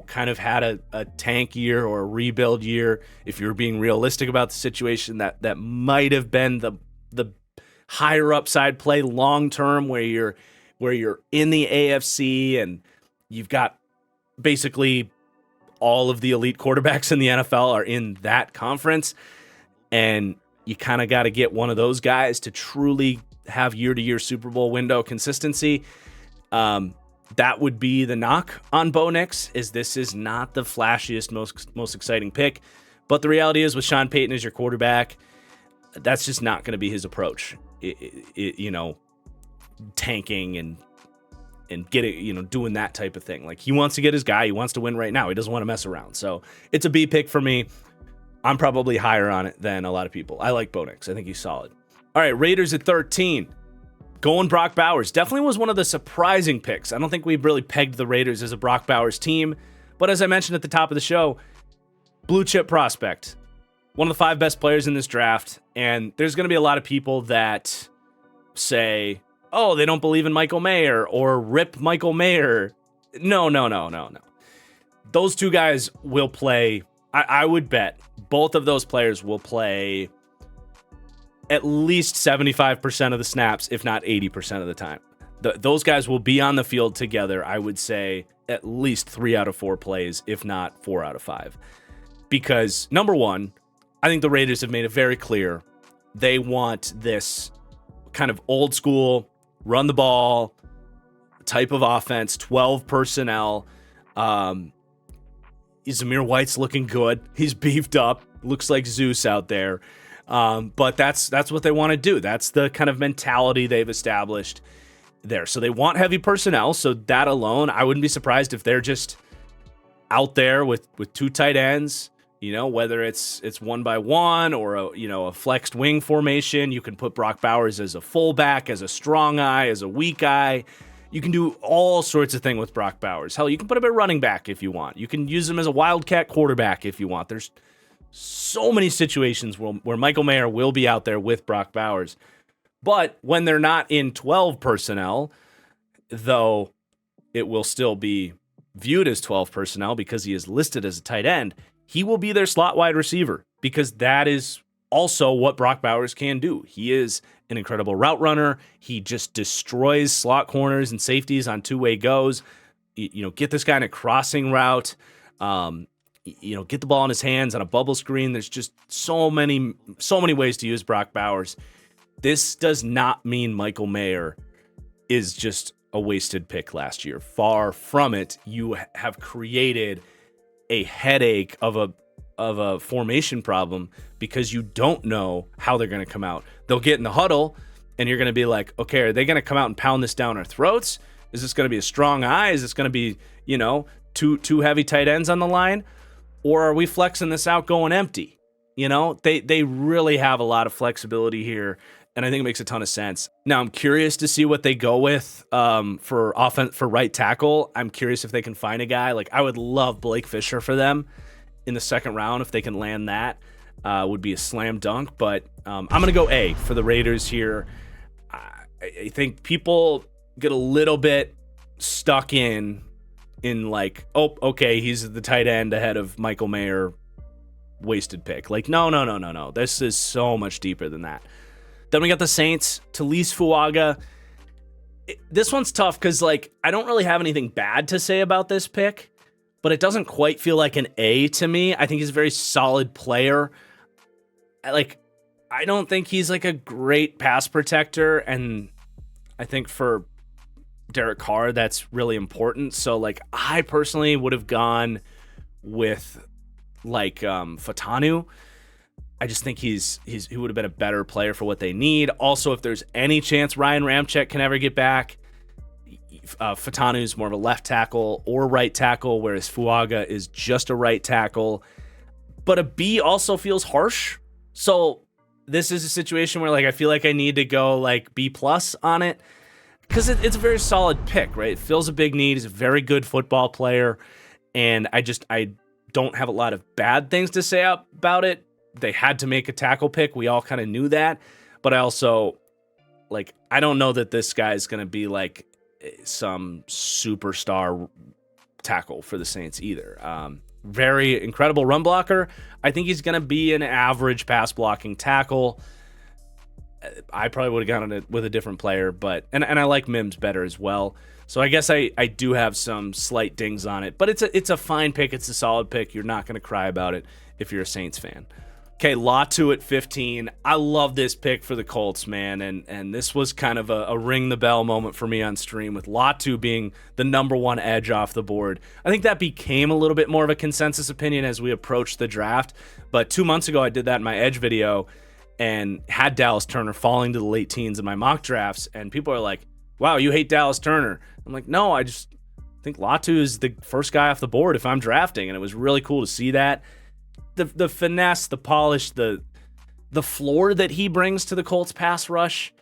kind of had a tank year or a rebuild year? If you're being realistic about the situation, that might have been the higher upside play long term, where you're in the AFC and you've got basically all of the elite quarterbacks in the NFL are in that conference, and you kind of got to get one of those guys to truly have year-to-year Super Bowl window consistency. That would be the knock on Bo Nix, is this is not the flashiest, most exciting pick. But the reality is, with Sean Payton as your quarterback, that's just not going to be his approach. Tanking and getting, doing that type of thing. Like, he wants to get his guy. He wants to win right now. He doesn't want to mess around. So it's a B pick for me. I'm probably higher on it than a lot of people. I like Bo Nix. I think he's solid. All right, Raiders at 13. Going Brock Bowers. Definitely was one of the surprising picks. I don't think we really pegged the Raiders as a Brock Bowers team. But as I mentioned at the top of the show, blue chip prospect. One of the 5 best players in this draft. And there's going to be a lot of people that say, oh, they don't believe in Michael Mayer or rip Michael Mayer. No. Those two guys will play. I would bet both of those players will play at least 75% of the snaps, if not 80% of the time. Those guys will be on the field together, I would say, at least 3 out of 4 plays, if not 4 out of 5. Because, number one, I think the Raiders have made it very clear they want this kind of old school, run the ball type of offense, 12 personnel. Zamir White's looking good. He's beefed up. Looks like Zeus out there. But that's what they want to do. That's the kind of mentality they've established there. So they want heavy personnel. So that alone, I wouldn't be surprised if they're just out there with 2 tight ends, whether it's 1-by-1 or a flexed wing formation. You can put Brock Bowers as a fullback, as a strong eye, as a weak eye. You can do all sorts of things with Brock Bowers. Hell, you can put him at running back if you want. You can use him as a wildcat quarterback if you want. There's so many situations where Michael Mayer will be out there with Brock Bowers. But when they're not in 12 personnel, though it will still be viewed as 12 personnel because he is listed as a tight end, he will be their slot wide receiver, because that is also what Brock Bowers can do. He is an incredible route runner. He just destroys slot corners and safeties on 2-way goes. Get this guy in a crossing route. Get the ball in his hands on a bubble screen. There's just so many ways to use Brock Bowers. this does not mean Michael Mayer is just a wasted pick last year. Far from it. You have created a headache of a formation problem because you don't know how they're going to come out. They'll get in the huddle, and you're going to be like, okay, are they going to come out and pound this down our throats? Is this going to be a strong eye? Is this going to be, two heavy tight ends on the line? Or are we flexing this out going empty? They really have a lot of flexibility here, and I think it makes a ton of sense. Now, I'm curious to see what they go with for right tackle. I'm curious if they can find a guy. Like, I would love Blake Fisher for them in the second round. If they can land that, would be a slam dunk. But I'm going to go A for the Raiders here. I think people get a little bit stuck in like, oh, okay, he's the tight end ahead of Michael Mayer, wasted pick. Like, no. This is so much deeper than that. Then we got the Saints, Taliese Fuaga. This one's tough because, like, I don't really have anything bad to say about this pick, but it doesn't quite feel like an A to me. I think he's a very solid player. I don't think he's like a great pass protector, and I think for Derek Carr, that's really important. So, like, I personally would have gone with Fautanu. I just think he would have been a better player for what they need. Also, if there's any chance Ryan Ramczyk can ever get back, Fautanu is more of a left tackle or right tackle, whereas Fuaga is just a right tackle. But a B also feels harsh. So this is a situation where, like, I feel like I need to go like B+ on it because it's a very solid pick, right? It fills a big need. He's a very good football player, and I don't have a lot of bad things to say about it. They had to make a tackle pick. We all kind of knew that. But I also, I don't know that this guy is going to be like some superstar tackle for the Saints either. Very incredible run blocker. I think he's going to be an average pass blocking tackle. I probably would have gone on it with a different player, but and I like Mims better as well. So I guess I do have some slight dings on it, but it's a fine pick. It's a solid pick. You're not going to cry about it if you're a Saints fan. Okay, Latu at 15. I love this pick for the Colts, man, and this was kind of a ring the bell moment for me on stream with Latu being the number one edge off the board. I think that became a little bit more of a consensus opinion as we approached the draft, but 2 months ago I did that in my edge video and had Dallas Turner falling to the late teens in my mock drafts, and people are like, wow, you hate Dallas Turner. I'm like, no, I just think Latu is the first guy off the board if I'm drafting, and it was really cool to see that. The finesse, the polish, the floor that he brings to the Colts pass rush,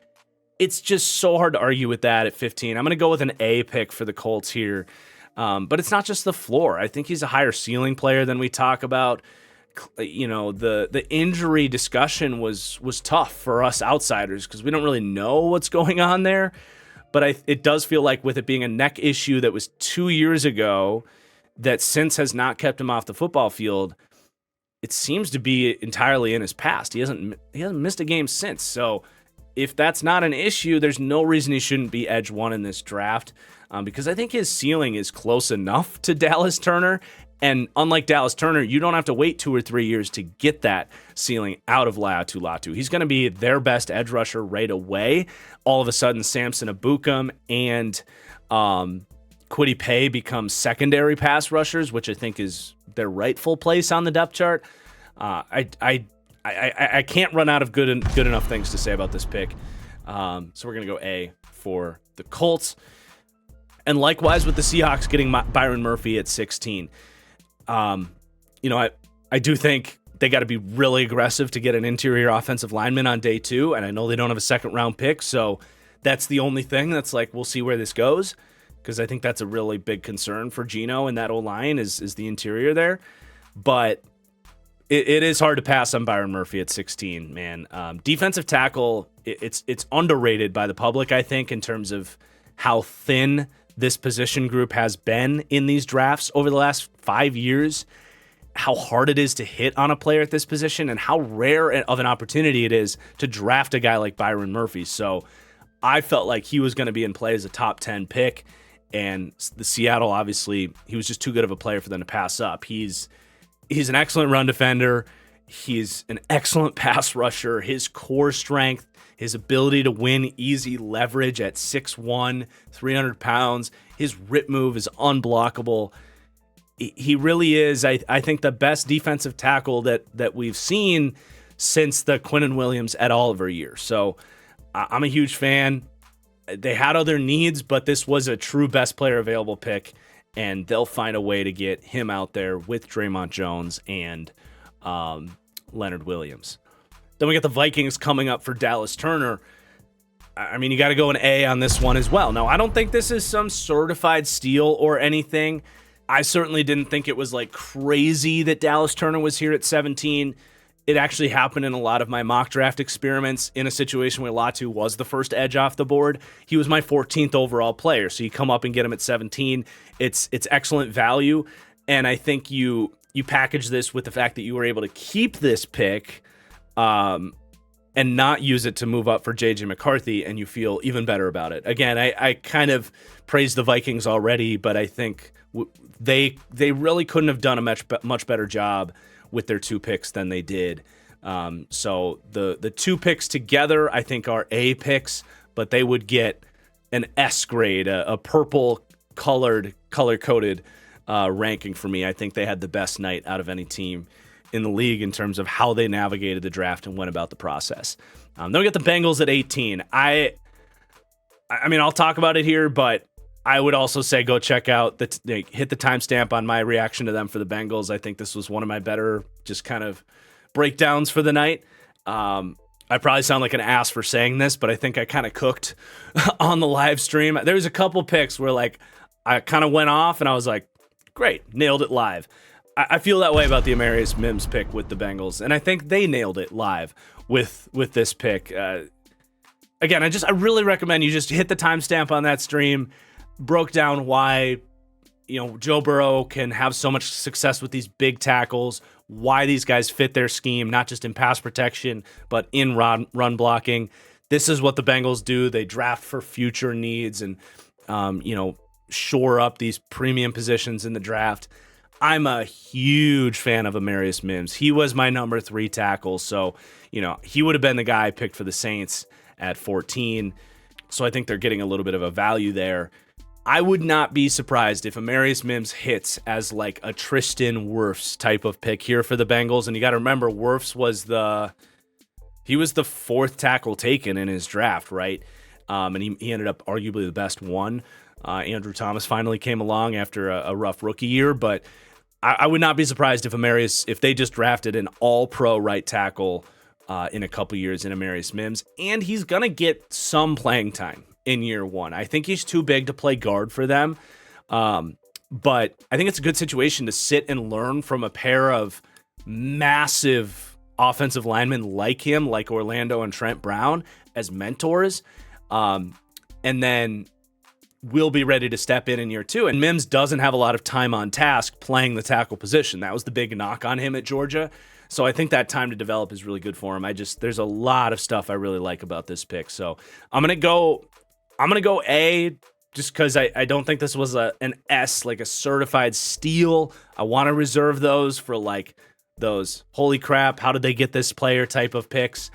it's just so hard to argue with that at 15. I'm going to go with an A pick for the Colts here. But it's not just the floor. I think he's a higher ceiling player than we talk about. The injury discussion was tough for us outsiders because we don't really know what's going on there. But it does feel like with it being a neck issue that was 2 years ago that since has not kept him off the football field, it seems to be entirely in his past. He hasn't missed a game since. So if that's not an issue, there's no reason he shouldn't be edge one in this draft because I think his ceiling is close enough to Dallas Turner. And unlike Dallas Turner, you don't have to wait 2 or 3 years to get that ceiling out of Laiatu Latu. He's going to be their best edge rusher right away. All of a sudden, Samson Ebukam and Kwity Paye become secondary pass rushers, which I think is their rightful place on the depth chart. I can't run out of good enough things to say about this pick. So we're going to go A for the Colts. And likewise with the Seahawks getting Byron Murphy at 16. I do think they got to be really aggressive to get an interior offensive lineman on day 2. And I know they don't have a second round pick. So that's the only thing that's like, we'll see where this goes. Because I think that's a really big concern for Geno and that O-line is the interior there. But it is hard to pass on Byron Murphy at 16, man. Defensive tackle, it's underrated by the public, I think, in terms of how thin this position group has been in these drafts over the last 5 years, how hard it is to hit on a player at this position, and how rare of an opportunity it is to draft a guy like Byron Murphy. So I felt like he was going to be in play as a top 10 pick. And the Seattle, obviously, he was just too good of a player for them to pass up. He's an excellent run defender. He's an excellent pass rusher. His core strength, his ability to win easy leverage at 6'1", 300 pounds. His rip move is unblockable. He really is, I think, the best defensive tackle that we've seen since the Quinnen Williams et Oliver year. So I'm a huge fan. They had other needs, but this was a true best player available pick, and they'll find a way to get him out there with Draymond Jones and Leonard Williams. Then we got the Vikings coming up for Dallas Turner. I mean, you got to go an A on this one as well. Now, I don't think this is some certified steal or anything. I certainly didn't think it was like crazy that Dallas Turner was here at 17. It actually happened in a lot of my mock draft experiments in a situation where Latu was the first edge off the board. He was my 14th overall player. So you come up and get him at 17. It's excellent value. And I think you package this with the fact that you were able to keep this pick and not use it to move up for J.J. McCarthy, and you feel even better about it. Again, I kind of praised the Vikings already, but I think they really couldn't have done a much better job with their 2 picks than they did. So the 2 picks together, I think, are A picks, but they would get an S grade, a purple color-coded ranking for me. I think they had the best night out of any team in the league in terms of how they navigated the draft and went about the process. Then we got the Bengals at 18. I mean, I'll talk about it here, but I would also say go check out hit the timestamp on my reaction to them for the Bengals. I think this was one of my better just kind of breakdowns for the night. I probably sound like an ass for saying this, but I think I kind of cooked on the live stream. There was a couple picks where like I kind of went off and I was like, great, nailed it live. I feel that way about the Amarius Mims pick with the Bengals, and I think they nailed it live with this pick. Again, I really recommend you just hit the timestamp on that stream. Broke down why, Joe Burrow can have so much success with these big tackles, why these guys fit their scheme, not just in pass protection, but in run blocking. This is what the Bengals do. They draft for future needs and, shore up these premium positions in the draft. I'm a huge fan of Amarius Mims. He was my number 3 tackle, so, he would have been the guy I picked for the Saints at 14. So I think they're getting a little bit of a value there. I would not be surprised if Amarius Mims hits as like a Tristan Wirfs type of pick here for the Bengals. And you got to remember, Wirfs was the 4th tackle taken in his draft, right? And he ended up arguably the best one. Andrew Thomas finally came along after a rough rookie year, but I would not be surprised if they just drafted an all-pro right tackle in a couple years in Amarius Mims, and he's going to get some playing time in year 1. I think he's too big to play guard for them, but I think it's a good situation to sit and learn from a pair of massive offensive linemen like him, like Orlando and Trent Brown, as mentors, and then will be ready to step in year 2. And Mims doesn't have a lot of time on task playing the tackle position. That was the big knock on him at Georgia. So I think that time to develop is really good for him. There's a lot of stuff I really like about this pick. So I'm gonna go A just because I don't think this was an S, like a certified steal. I want to reserve those for like those holy crap, how did they get this player type of picks.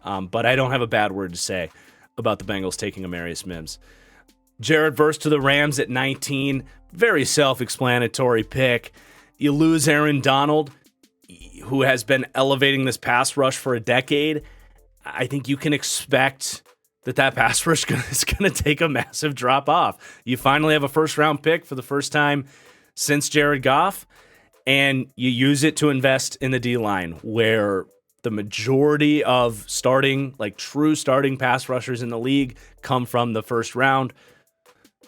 But I don't have a bad word to say about the Bengals taking Amarius Mims. Jared Verse to the Rams at 19. Very self-explanatory pick. You lose Aaron Donald, who has been elevating this pass rush for a decade. I think you can expect that pass rush is going to take a massive drop off. You finally have a first-round pick for the first time since Jared Goff, and you use it to invest in the D-line, where the majority of true starting pass rushers in the league come from the first round.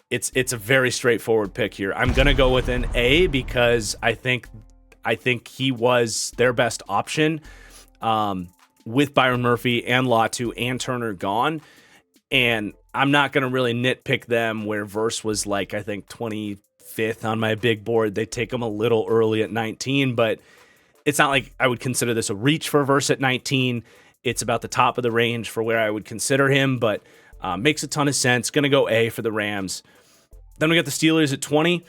It's a very straightforward pick here. I'm going to go with an A because I think he was their best option with Byron Murphy and Latu and Turner gone. And I'm not going to really nitpick them where Verse was like, I think 25th on my big board. They take him a little early at 19, but it's not like I would consider this a reach for Verse at 19. It's about the top of the range for where I would consider him, but makes a ton of sense. Going to go A for the Rams. Then we got the Steelers at 20.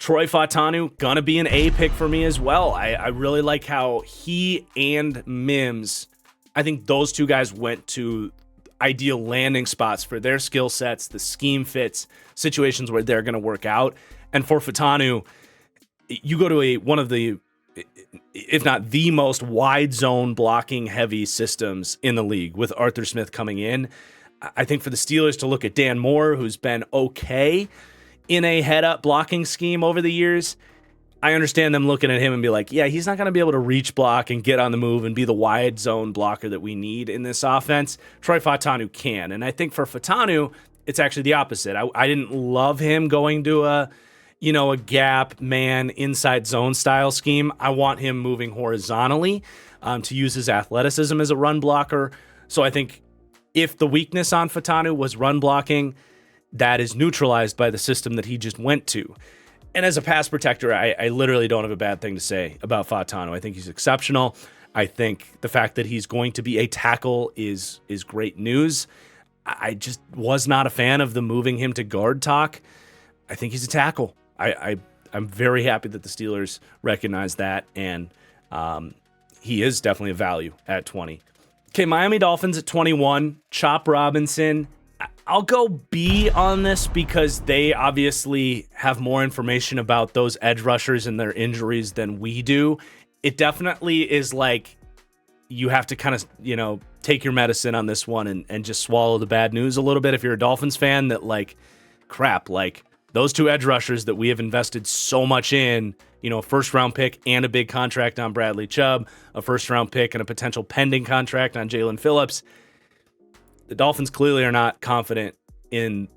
Troy Fautanu, gonna be an A pick for me as well. I really like how he and Mims, I think those two guys went to ideal landing spots for their skill sets, the scheme fits, situations where they're gonna work out. And for Fautanu, you go to one of the, if not the most wide zone blocking heavy systems in the league with Arthur Smith coming in. I think for the Steelers to look at Dan Moore, who's been okay in a head-up blocking scheme over the years, I understand them looking at him and be like, yeah, he's not going to be able to reach block and get on the move and be the wide zone blocker that we need in this offense. Troy Fautanu can. And I think for Fautanu, it's actually the opposite. I didn't love him going to a gap man inside zone style scheme. I want him moving horizontally to use his athleticism as a run blocker. So I think if the weakness on Fautanu was run blocking, that is neutralized by the system that he just went to. And as a pass protector, I literally don't have a bad thing to say about Fautanu. I think he's exceptional. I think the fact that he's going to be a tackle is great news. I just was not a fan of the moving him to guard talk. I think he's a tackle. I'm very happy that the Steelers recognize that, and he is definitely a value at 20. Okay, Miami Dolphins at 21, Chop Robinson. I'll go B on this because they obviously have more information about those edge rushers and their injuries than we do. It definitely is like you have to kind of, take your medicine on this one and just swallow the bad news a little bit if you're a Dolphins fan that crap, those two edge rushers that we have invested so much in, a first-round pick and a big contract on Bradley Chubb, a first-round pick and a potential pending contract on Jalen Phillips. The Dolphins clearly are not confident in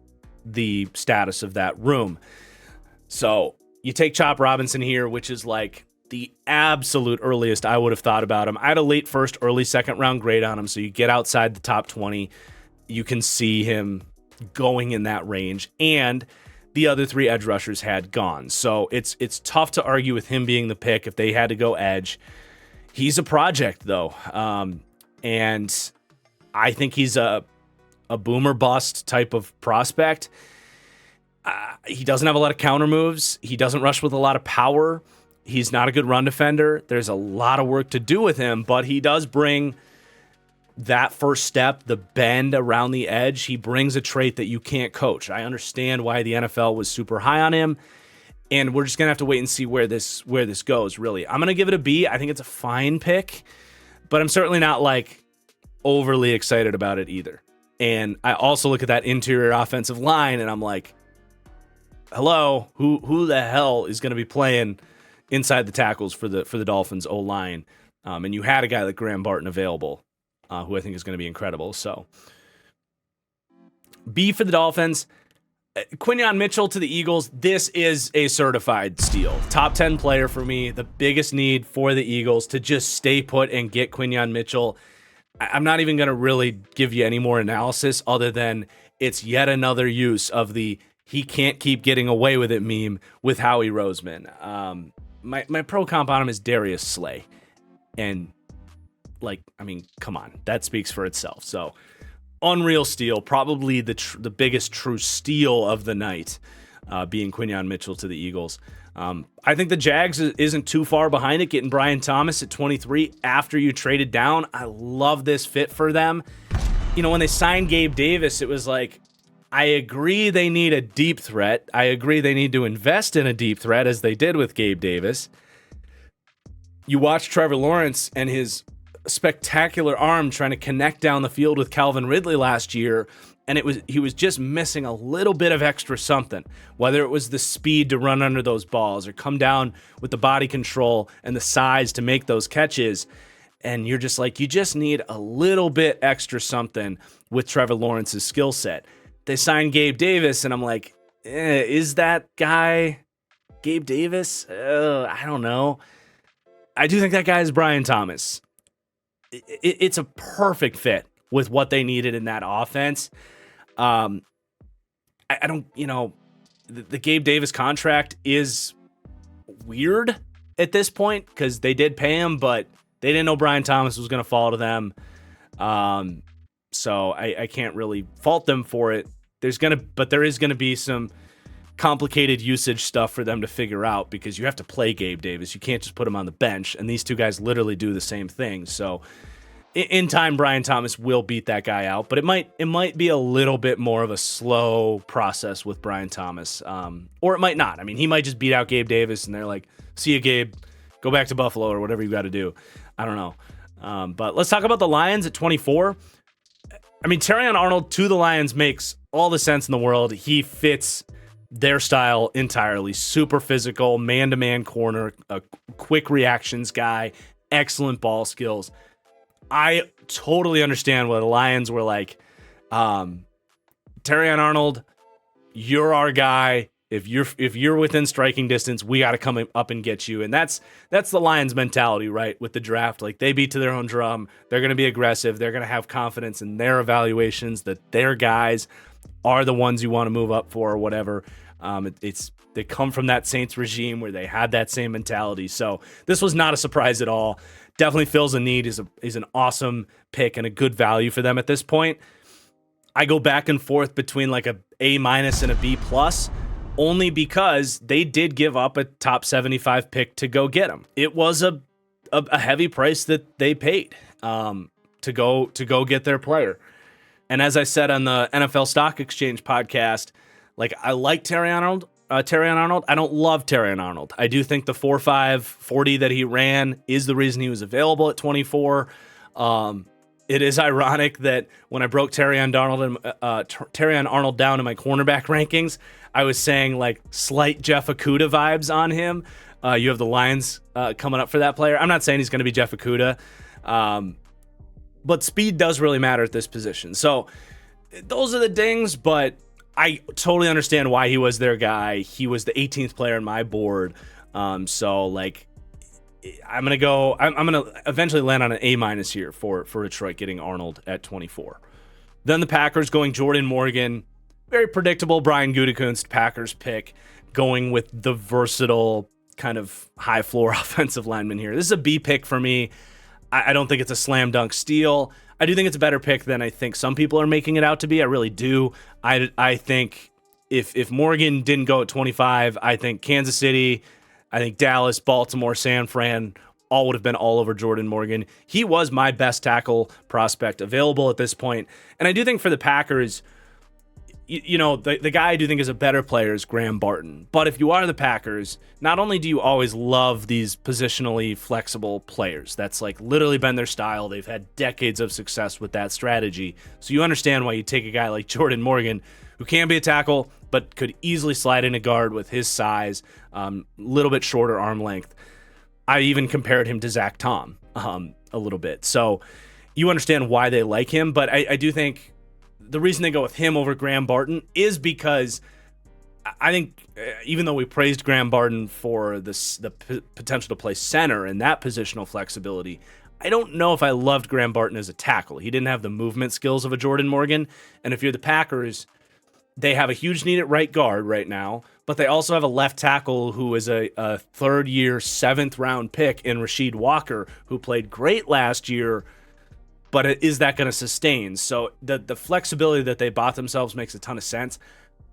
the status of that room. So you take Chop Robinson here, which is the absolute earliest I would have thought about him. I had a late first, early second round grade on him, so you get outside the top 20, you can see him going in that range. And the other three edge rushers had gone. So it's tough to argue with him being the pick if they had to go edge. He's a project, though. And I think he's a boomer bust type of prospect. He doesn't have a lot of counter moves. He doesn't rush with a lot of power. He's not a good run defender. There's a lot of work to do with him, but he does bring that first step, the bend around the edge. He brings a trait that you can't coach. I understand why the NFL was super high on him, and we're just going to have to wait and see where this goes, really. I'm going to give it a B. I think it's a fine pick, but I'm certainly not overly excited about it either. And I also look at that interior offensive line and I'm like, hello, who the hell is going to be playing inside the tackles for the Dolphins O-line? And you had a guy like Graham Barton available, who I think is going to be incredible. So B for the Dolphins. Quinyon Mitchell to the Eagles. This is a certified steal. Top 10 player for me. The biggest need for the Eagles to just stay put and get Quinyon Mitchell. I'm not even going to really give you any more analysis other than it's yet another use of the he can't keep getting away with it meme with Howie Roseman. My pro comp on him is Darius Slay. And come on, that speaks for itself. So unreal steal, probably the biggest true steal of the night, being Quinyon Mitchell to the Eagles. I think the Jags isn't too far behind it, getting Brian Thomas at 23 after you traded down. I love this fit for them. When they signed Gabe Davis, it was I agree they need a deep threat. I agree they need to invest in a deep threat, as they did with Gabe Davis. You watch Trevor Lawrence and his spectacular arm trying to connect down the field with Calvin Ridley last year, and he was just missing a little bit of extra something, whether it was the speed to run under those balls or come down with the body control and the size to make those catches. And you're just you just need a little bit extra something with Trevor Lawrence's skill set. They signed Gabe Davis, and I'm is that guy Gabe Davis? I don't know. I do think that guy is Brian Thomas. It's a perfect fit with what they needed in that offense. I don't, the Gabe Davis contract is weird at this point because they did pay him, but they didn't know Brian Thomas was going to fall to them. So I can't really fault them for it. There is going to be some complicated usage stuff for them to figure out because you have to play Gabe Davis. You can't just put him on the bench, and these two guys literally do the same thing. So in time, Brian Thomas will beat that guy out, but it might be a little bit more of a slow process with Brian Thomas, or it might not. I mean, he might just beat out Gabe Davis, and they're like, see you, Gabe. Go back to Buffalo or whatever you got to do. I don't know. But let's talk about the Lions at 24. I mean, Terrion Arnold to the Lions makes all the sense in the world. He fits their style entirely. Super physical, man-to-man corner, a quick reactions guy, excellent ball skills. I totally understand why the Lions were like, Terrion Arnold, you're our guy. If you're within striking distance, we got to come up and get you. And that's the Lions mentality, right? With the draft, like they beat to their own drum. They're going to be aggressive. They're going to have confidence in their evaluations that their guys are the ones you want to move up for or whatever. They come from that Saints regime where they had that same mentality. So this was not a surprise at all. Definitely fills a need. He's an awesome pick and a good value for them at this point. I go back and forth between like a A- and a B+, only because they did give up a top 75 pick to go get him. It was a heavy price that they paid to go get their player. And as I said on the NFL Stock Exchange podcast, like I like Terrion Arnold. I don't love Terrion Arnold. I do think the 4.5 40 that he ran is the reason he was available at 24. It is ironic that when I broke Terrion Arnold down in my cornerback rankings, I was saying like slight Jeff Okudah vibes on him. You have the Lions coming up for that player. I'm not saying he's going to be Jeff Okudah, but speed does really matter at this position. So those are the dings, but I totally understand why he was their guy. He was the 18th player on my board. So like, I'm going to eventually land on an A- here for Detroit getting Arnold at 24. Then the Packers going Jordan Morgan, very predictable Brian Gutekunst Packers pick, going with the versatile kind of high floor offensive lineman here. This is a B pick for me. I don't think it's a slam dunk steal. I do think it's a better pick than I think some people are making it out to be. I really do. I think if Morgan didn't go at 25, I think Kansas City, I think Dallas, Baltimore, San Fran all would have been all over Jordan Morgan. He was my best tackle prospect available at this point. And I do think for the Packers, the guy I do think is a better player is Graham Barton. But if you are the Packers, not only do you always love these positionally flexible players, that's like literally been their style. They've had decades of success with that strategy. So you understand why you take a guy like Jordan Morgan, who can be a tackle, but could easily slide in a guard with his size, little bit shorter arm length. I even compared him to Zach Tom a little bit. So you understand why they like him. But I do think the reason they go with him over Graham Barton is because I think even though we praised Graham Barton for the potential to play center and that positional flexibility, I don't know if I loved Graham Barton as a tackle. He didn't have the movement skills of a Jordan Morgan. And if you're the Packers, they have a huge need at right guard right now, but they also have a left tackle who is a third-year, seventh-round pick in Rasheed Walker, who played great last year, but is that going to sustain? So the flexibility that they bought themselves makes a ton of sense.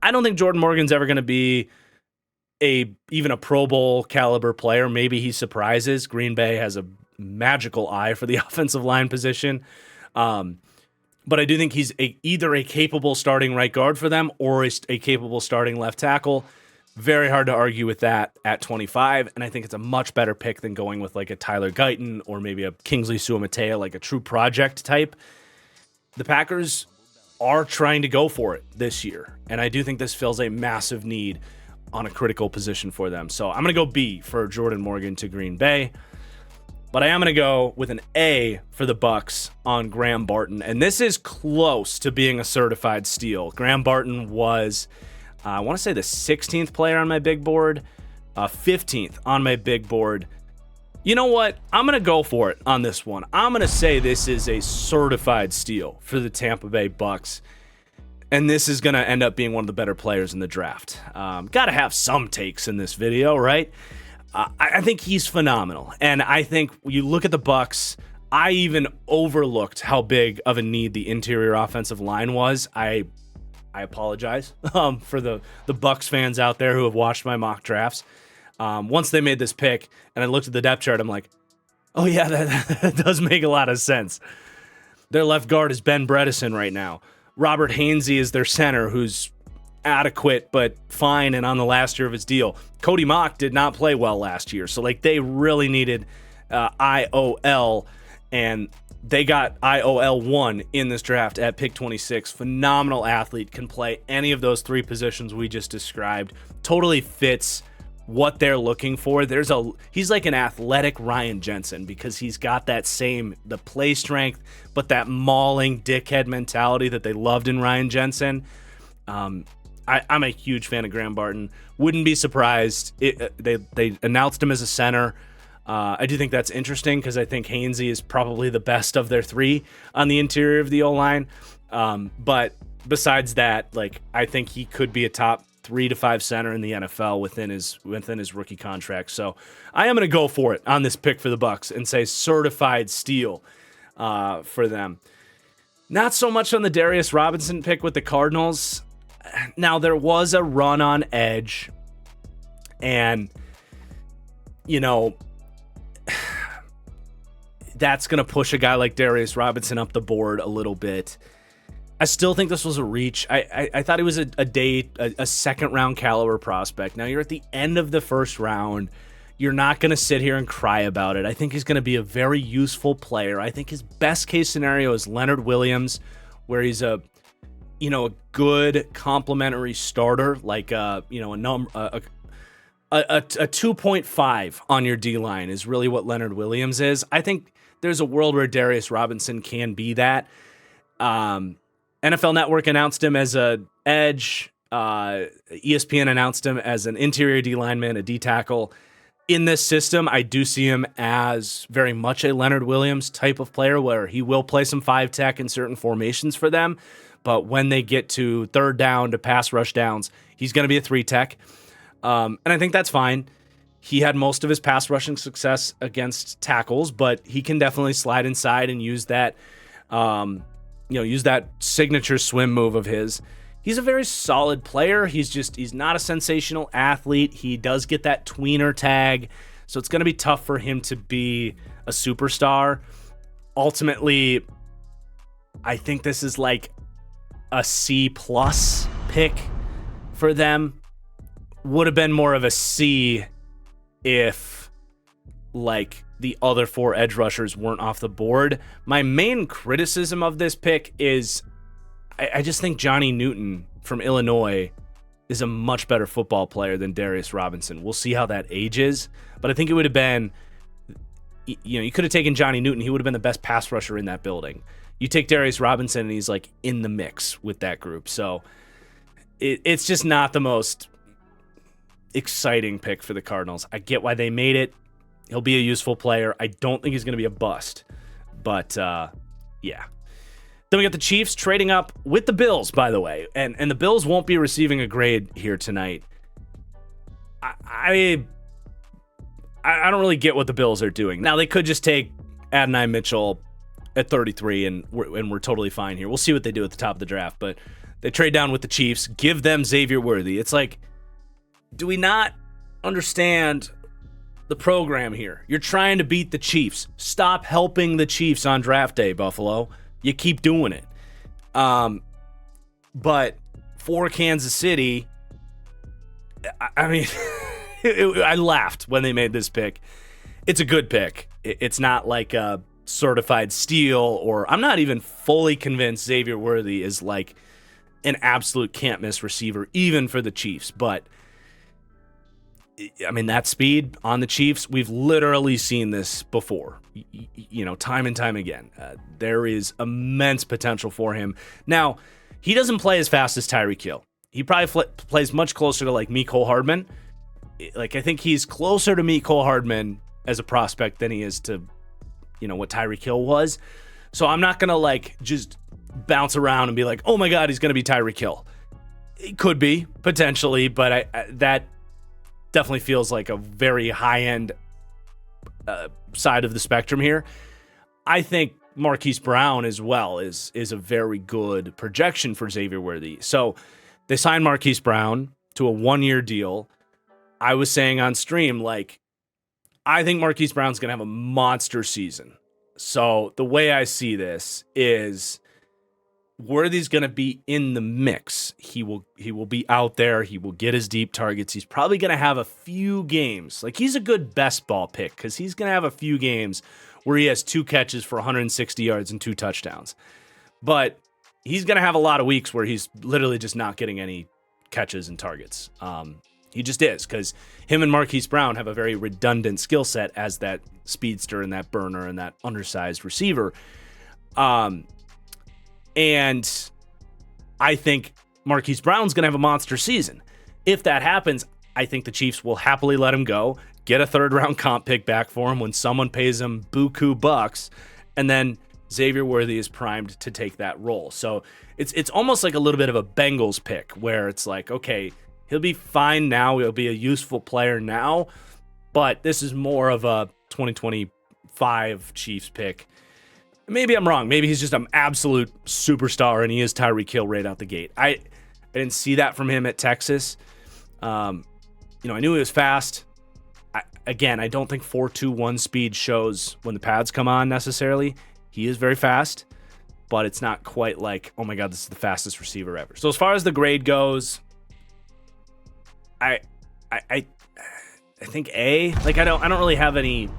I don't think Jordan Morgan's ever going to be even a Pro Bowl caliber player. Maybe he surprises. Green Bay has a magical eye for the offensive line position. But I do think he's either a capable starting right guard for them or a capable starting left tackle. Very hard to argue with that at 25, and I think it's a much better pick than going with like a Tyler Guyton or maybe a Kingsley Suamataia, like a true project type. The Packers are trying to go for it this year, and I do think this fills a massive need on a critical position for them. So I'm going to go B for Jordan Morgan to Green Bay. But I am going to go with an A for the Bucs on Graham Barton. And this is close to being a certified steal. Graham Barton was, I want to say the 16th player on my big board, 15th on my big board. You know what? I'm going to go for it on this one. I'm going to say this is a certified steal for the Tampa Bay Bucs. And this is going to end up being one of the better players in the draft. Got to have some takes in this video, right? I think he's phenomenal. And I think when you look at the Bucs, I even overlooked how big of a need the interior offensive line was. I I apologize for the Bucs fans out there who have watched my mock drafts. Once they made this pick and I looked at the depth chart, I'm like, oh yeah, that does make a lot of sense. Their left guard is Ben Bredesen right now. Robert Hainsey is their center, who's adequate but fine and on the last year of his deal. Cody Mock did not play well last year, so like they really needed IOL, and they got IOL1 in this draft at pick 26. Phenomenal athlete, can play any of those three positions we just described. Totally fits what they're looking for. He's like an athletic Ryan Jensen because he's got the play strength, but that mauling dickhead mentality that they loved in Ryan Jensen. I'm a huge fan of Graham Barton. Wouldn't be surprised. They announced him as a center. I do think that's interesting because I think Hainsey is probably the best of their three on the interior of the O-line. But besides that, like I think he could be a top 3 to 5 center in the NFL within his rookie contract. So I am going to go for it on this pick for the Bucs and say certified steal for them. Not so much on the Darius Robinson pick with the Cardinals. Now there was a run on edge, and that's going to push a guy like Darius Robinson up the board a little bit. I still think this was a reach. I thought he was a second round caliber prospect. Now you're at the end of the first round. You're not going to sit here and cry about it. I think he's going to be a very useful player. I think his best case scenario is Leonard Williams, where he's a good complementary starter, like a 2.5 on your D-line is really what Leonard Williams is. I think there's a world where Darius Robinson can be that. NFL Network announced him as an edge. ESPN announced him as an interior D lineman, a D tackle. In this system, I do see him as very much a Leonard Williams type of player where he will play some 5-tech in certain formations for them. But when they get to third down to pass rush downs, he's going to be a 3-tech. And I think that's fine. He had most of his pass rushing success against tackles, but he can definitely slide inside and use that signature swim move of his. He's a very solid player. He's not a sensational athlete. He does get that tweener tag, so it's going to be tough for him to be a superstar. Ultimately, I think this is like a C+ pick for them. Would have been more of a C if like the other 4 edge rushers weren't off the board. My main criticism of this pick is I just think Johnny Newton from Illinois is a much better football player than Darius Robinson. We'll see how that ages, but I think it would have been, you could have taken Johnny Newton. He would have been the best pass rusher in that building. You take Darius Robinson and he's like in the mix with that group. So it's just not the most exciting pick for the Cardinals. I get why they made it. He'll be a useful player. I don't think he's going to be a bust, but yeah. Then we got the Chiefs trading up with the Bills, by the way, and the Bills won't be receiving a grade here tonight. I don't really get what the Bills are doing. Now, they could just take Adonai Mitchell at 33, and we're totally fine here. We'll see what they do at the top of the draft, but they trade down with the Chiefs, give them Xavier Worthy. It's like, do we not understand the program here? You're trying to beat the Chiefs. Stop helping the Chiefs on draft day, Buffalo. You keep doing it. But for Kansas City, I mean, I laughed when they made this pick. It's a good pick. It's not like a certified steal, or I'm not even fully convinced Xavier Worthy is like an absolute can't miss receiver, even for the Chiefs. But I mean, that speed on the Chiefs, we've literally seen this before, time and time again. There is immense potential for him. Now, he doesn't play as fast as Tyreek Hill. He probably plays much closer to like Mecole Hardman. Like, I think he's closer to Mecole Hardman as a prospect than he is to, what Tyreek Hill was. So I'm not going to like just bounce around and be like, oh my God, he's going to be Tyreek Hill. It could be, potentially, but that definitely feels like a very high-end side of the spectrum here. I think Marquise Brown as well is a very good projection for Xavier Worthy. So they signed Marquise Brown to a 1-year deal. I was saying on stream, like, I think Marquise Brown's going to have a monster season. So the way I see this is Worthy's going to be in the mix. He will be out there. He will get his deep targets. He's probably going to have a few games. Like, he's a good best ball pick because he's going to have a few games where he has 2 catches for 160 yards and 2 touchdowns. But he's going to have a lot of weeks where he's literally just not getting any catches and targets. He just is, because him and Marquise Brown have a very redundant skill set as that speedster and that burner and that undersized receiver. And I think Marquise Brown's going to have a monster season. If that happens, I think the Chiefs will happily let him go, get a 3rd-round comp pick back for him when someone pays him buku bucks, and then Xavier Worthy is primed to take that role. So it's almost like a little bit of a Bengals pick where it's like, okay, he'll be fine now. He'll be a useful player now, but this is more of a 2025 Chiefs pick. Maybe I'm wrong. Maybe he's just an absolute superstar and he is Tyreek Hill right out the gate. I didn't see that from him at Texas. I knew he was fast. I don't think 4.21 speed shows when the pads come on necessarily. He is very fast, but it's not quite like, oh my God, this is the fastest receiver ever. So as far as the grade goes, I think A. Like, I don't really have any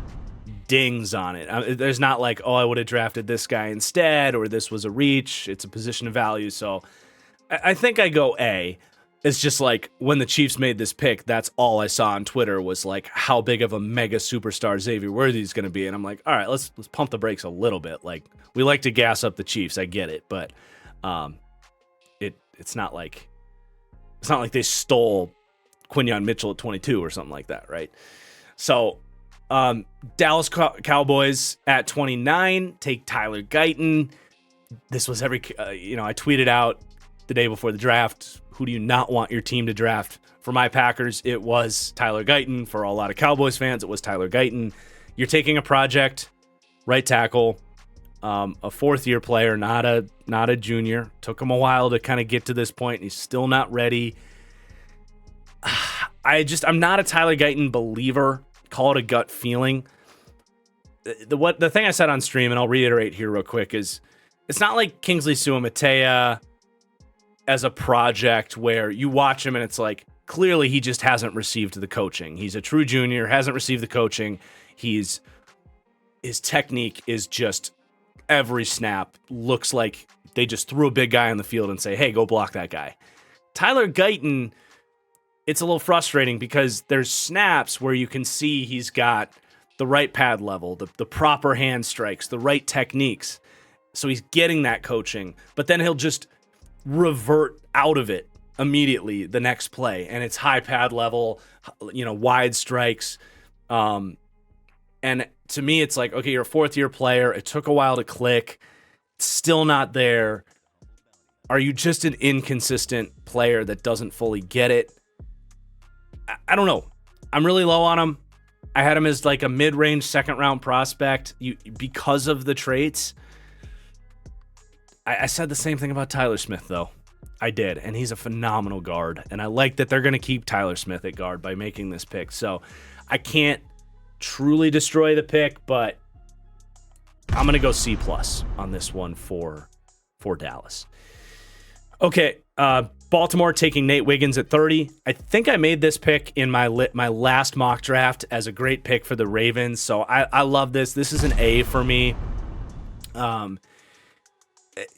dings on it. There's not like, oh, I would have drafted this guy instead, or this was a reach. It's a position of value. So I think I go A. It's just like when the Chiefs made this pick, that's all I saw on Twitter was like how big of a mega superstar Xavier Worthy is going to be. And I'm like, all right, let's pump the brakes a little bit. Like, we like to gas up the Chiefs. I get it. But it's not like they stole Quinyon Mitchell at 22 or something like that, right? So Dallas Cowboys at 29 take Tyler Guyton. This was I tweeted out the day before the draft, who do you not want your team to draft? For my Packers, it was Tyler Guyton. For a lot of Cowboys fans, it was Tyler Guyton. You're taking a project, right tackle, a 4th-year player, not a junior. Took him a while to kind of get to this point, and he's still not ready. I'm not a Tyler Guyton believer. Call it a gut feeling. The thing I said on stream, and I'll reiterate here real quick, is it's not like Kingsley Suamataia as a project where you watch him and it's like, clearly he just hasn't received the coaching. He's a true junior, hasn't received the coaching. His technique is just every snap looks like they just threw a big guy on the field and say, hey, go block that guy. Tyler Guyton, it's a little frustrating because there's snaps where you can see he's got the right pad level, the proper hand strikes, the right techniques. So he's getting that coaching, but then he'll just revert out of it immediately the next play. And it's high pad level, wide strikes. And to me, it's like, okay, you're a 4th-year player. It took a while to click. It's still not there. Are you just an inconsistent player that doesn't fully get it? I don't know. I'm really low on him. I had him as like a mid-range 2nd-round prospect because of the traits. I said the same thing about Tyler Smith, though. I did, and he's a phenomenal guard. And I like that they're going to keep Tyler Smith at guard by making this pick. So I can't truly destroy the pick, but I'm going to go C+ on this one for Dallas. Okay, Baltimore taking Nate Wiggins at 30. I think I made this pick in my last mock draft as a great pick for the Ravens. So I love this. This is an A for me.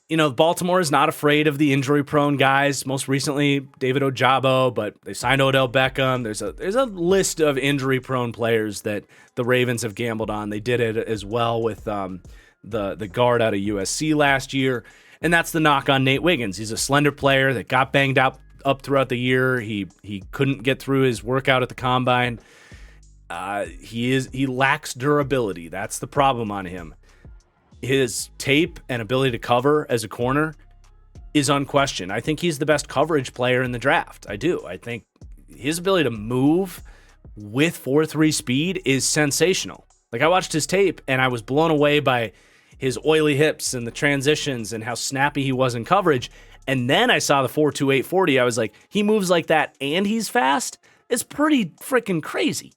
Baltimore is not afraid of the injury-prone guys. Most recently, David Ojabo, but they signed Odell Beckham. There's a list of injury-prone players that the Ravens have gambled on. They did it as well with the guard out of USC last year, and that's the knock on Nate Wiggins. He's a slender player that got banged up throughout the year. He couldn't get through his workout at the combine. He lacks durability. That's the problem on him. His tape and ability to cover as a corner is unquestioned. I think he's the best coverage player in the draft. I do. I think his ability to move with 4.3 speed is sensational. Like, I watched his tape and I was blown away by his oily hips and the transitions and how snappy he was in coverage. And then I saw the 4.28 40. I was like, he moves like that and he's fast? It's pretty freaking crazy.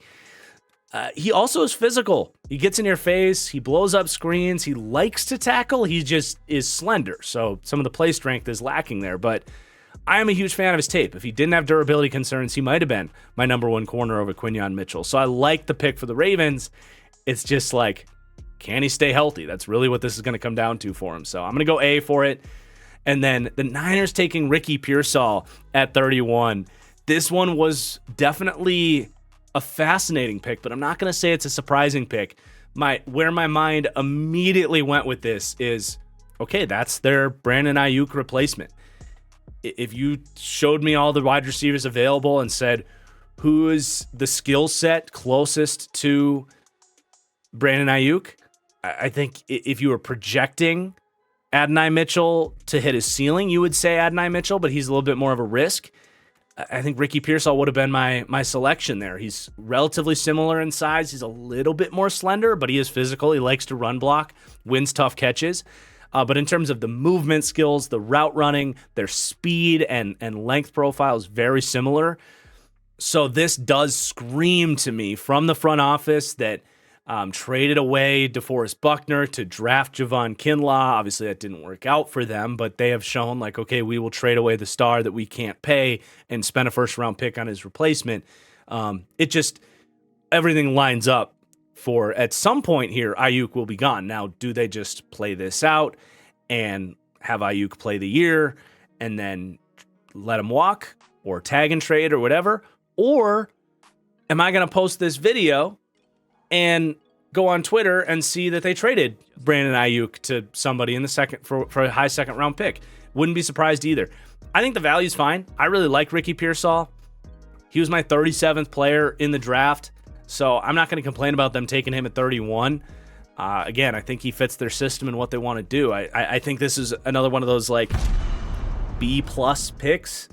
He also is physical. He gets in your face. He blows up screens. He likes to tackle. He just is slender. So some of the play strength is lacking there. But I am a huge fan of his tape. If he didn't have durability concerns, he might have been my number one corner over Quinyon Mitchell. So I like the pick for the Ravens. It's just like, can he stay healthy? That's really what this is going to come down to for him. So I'm going to go A for it. And then the Niners taking Ricky Pearsall at 31. This one was definitely a fascinating pick, but I'm not going to say it's a surprising pick. Where my mind immediately went with this is, okay, that's their Brandon Ayuk replacement. If you showed me all the wide receivers available and said, who is the skill set closest to Brandon Ayuk, I think if you were projecting Adonai Mitchell to hit his ceiling, you would say Adonai Mitchell, but he's a little bit more of a risk. I think Ricky Pearsall would have been my selection there. He's relatively similar in size. He's a little bit more slender, but he is physical. He likes to run block, wins tough catches. But in terms of the movement skills, the route running, their speed and length profile is very similar. So this does scream to me from the front office that traded away DeForest Buckner to draft Javon Kinlaw. Obviously, that didn't work out for them, but they have shown like, okay, we will trade away the star that we can't pay and spend a first-round pick on his replacement. Everything lines up for at some point here, Ayuk will be gone. Now, do they just play this out and have Ayuk play the year and then let him walk or tag and trade or whatever? Or am I going to post this video and go on Twitter and see that they traded Brandon Ayuk to somebody in the second for a high second round pick? Wouldn't be surprised either. I think the value's fine. I really like Ricky Pearsall. He was my 37th player in the draft, so I'm not going to complain about them taking him at 31. Again, I think he fits their system and what they want to do. I think this is another one of those like B+ picks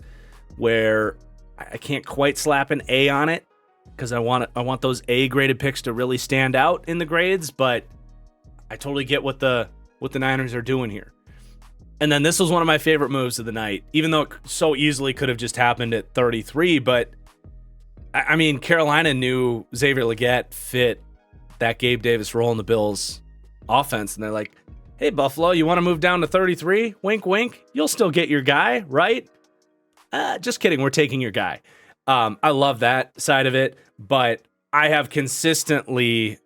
where I can't quite slap an A on it, because I want those A-graded picks to really stand out in the grades, but I totally get what the Niners are doing here. And then this was one of my favorite moves of the night, even though it so easily could have just happened at 33, but I mean, Carolina knew Xavier Legette fit that Gabe Davis role in the Bills offense, and they're like, hey, Buffalo, you want to move down to 33? Wink, wink. You'll still get your guy, right? Just kidding. We're taking your guy. I love that side of it, but I have consistently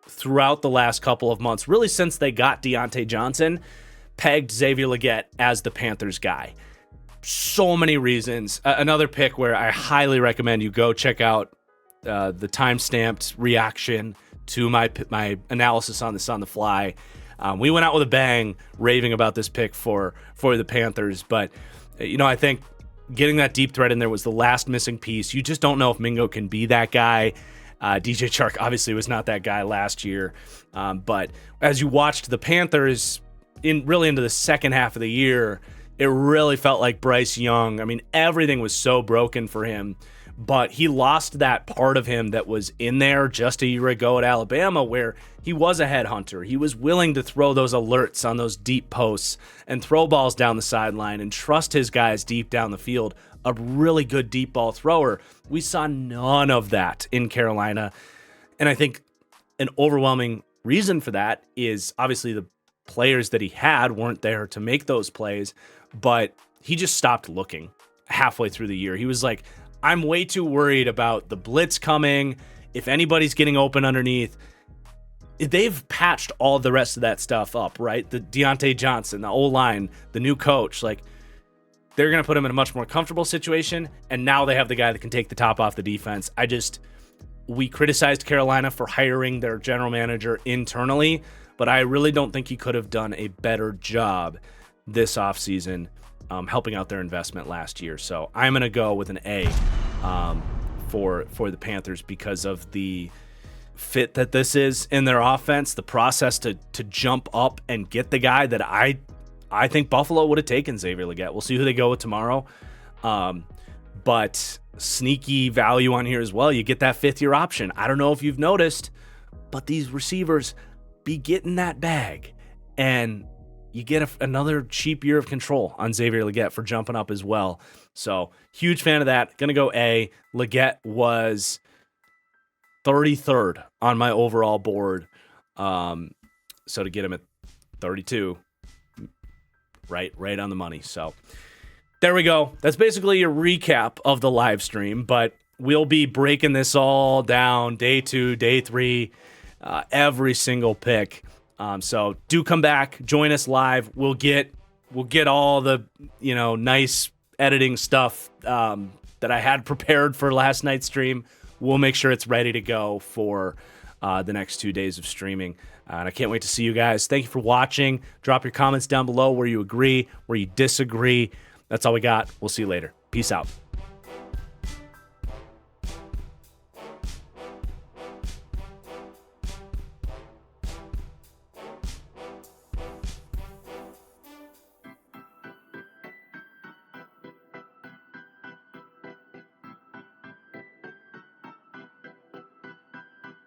throughout the last couple of months, really since they got Deontay Johnson, pegged Xavier Legette as the Panthers guy. So many reasons. Another pick where I highly recommend you go check out the time-stamped reaction to my analysis on this on the fly. We went out with a bang raving about this pick for the Panthers, but I think getting that deep threat in there was the last missing piece. You just don't know if Mingo can be that guy. DJ Chark obviously was not that guy last year. But as you watched the Panthers into the second half of the year, it really felt like Bryce Young. I mean, everything was so broken for him, but he lost that part of him that was in there just a year ago at Alabama, where he was a headhunter. He was willing to throw those alerts on those deep posts and throw balls down the sideline and trust his guys deep down the field. A really good deep ball thrower. We saw none of that in Carolina. And I think an overwhelming reason for that is obviously the players that he had weren't there to make those plays, but he just stopped looking halfway through the year. He was like, I'm way too worried about the blitz coming. If anybody's getting open underneath, they've patched all the rest of that stuff up, right? The Deontay Johnson, the O-line, the new coach, like they're going to put him in a much more comfortable situation. And now they have the guy that can take the top off the defense. We criticized Carolina for hiring their general manager internally, but I really don't think he could have done a better job this offseason helping out their investment last year. So I'm going to go with an A for the Panthers because of the fit that this is in their offense, the process to jump up and get the guy that I think Buffalo would have taken, Xavier Legette. We'll see who they go with tomorrow. But sneaky value on here as well. You get that fifth-year option. I don't know if you've noticed, but these receivers be getting that bag. and you get another cheap year of control on Xavier Legette for jumping up as well. So huge fan of that. Going to go A. Legette was 33rd on my overall board. So to get him at 32, right on the money. So there we go. That's basically a recap of the live stream, but we'll be breaking this all down day 2, day 3, every single pick. So do come back, join us live. We'll get all the, nice editing stuff that I had prepared for last night's stream. We'll make sure it's ready to go for the next 2 days of streaming. And I can't wait to see you guys. Thank you for watching. Drop your comments down below where you agree, where you disagree. That's all we got. We'll see you later. Peace out.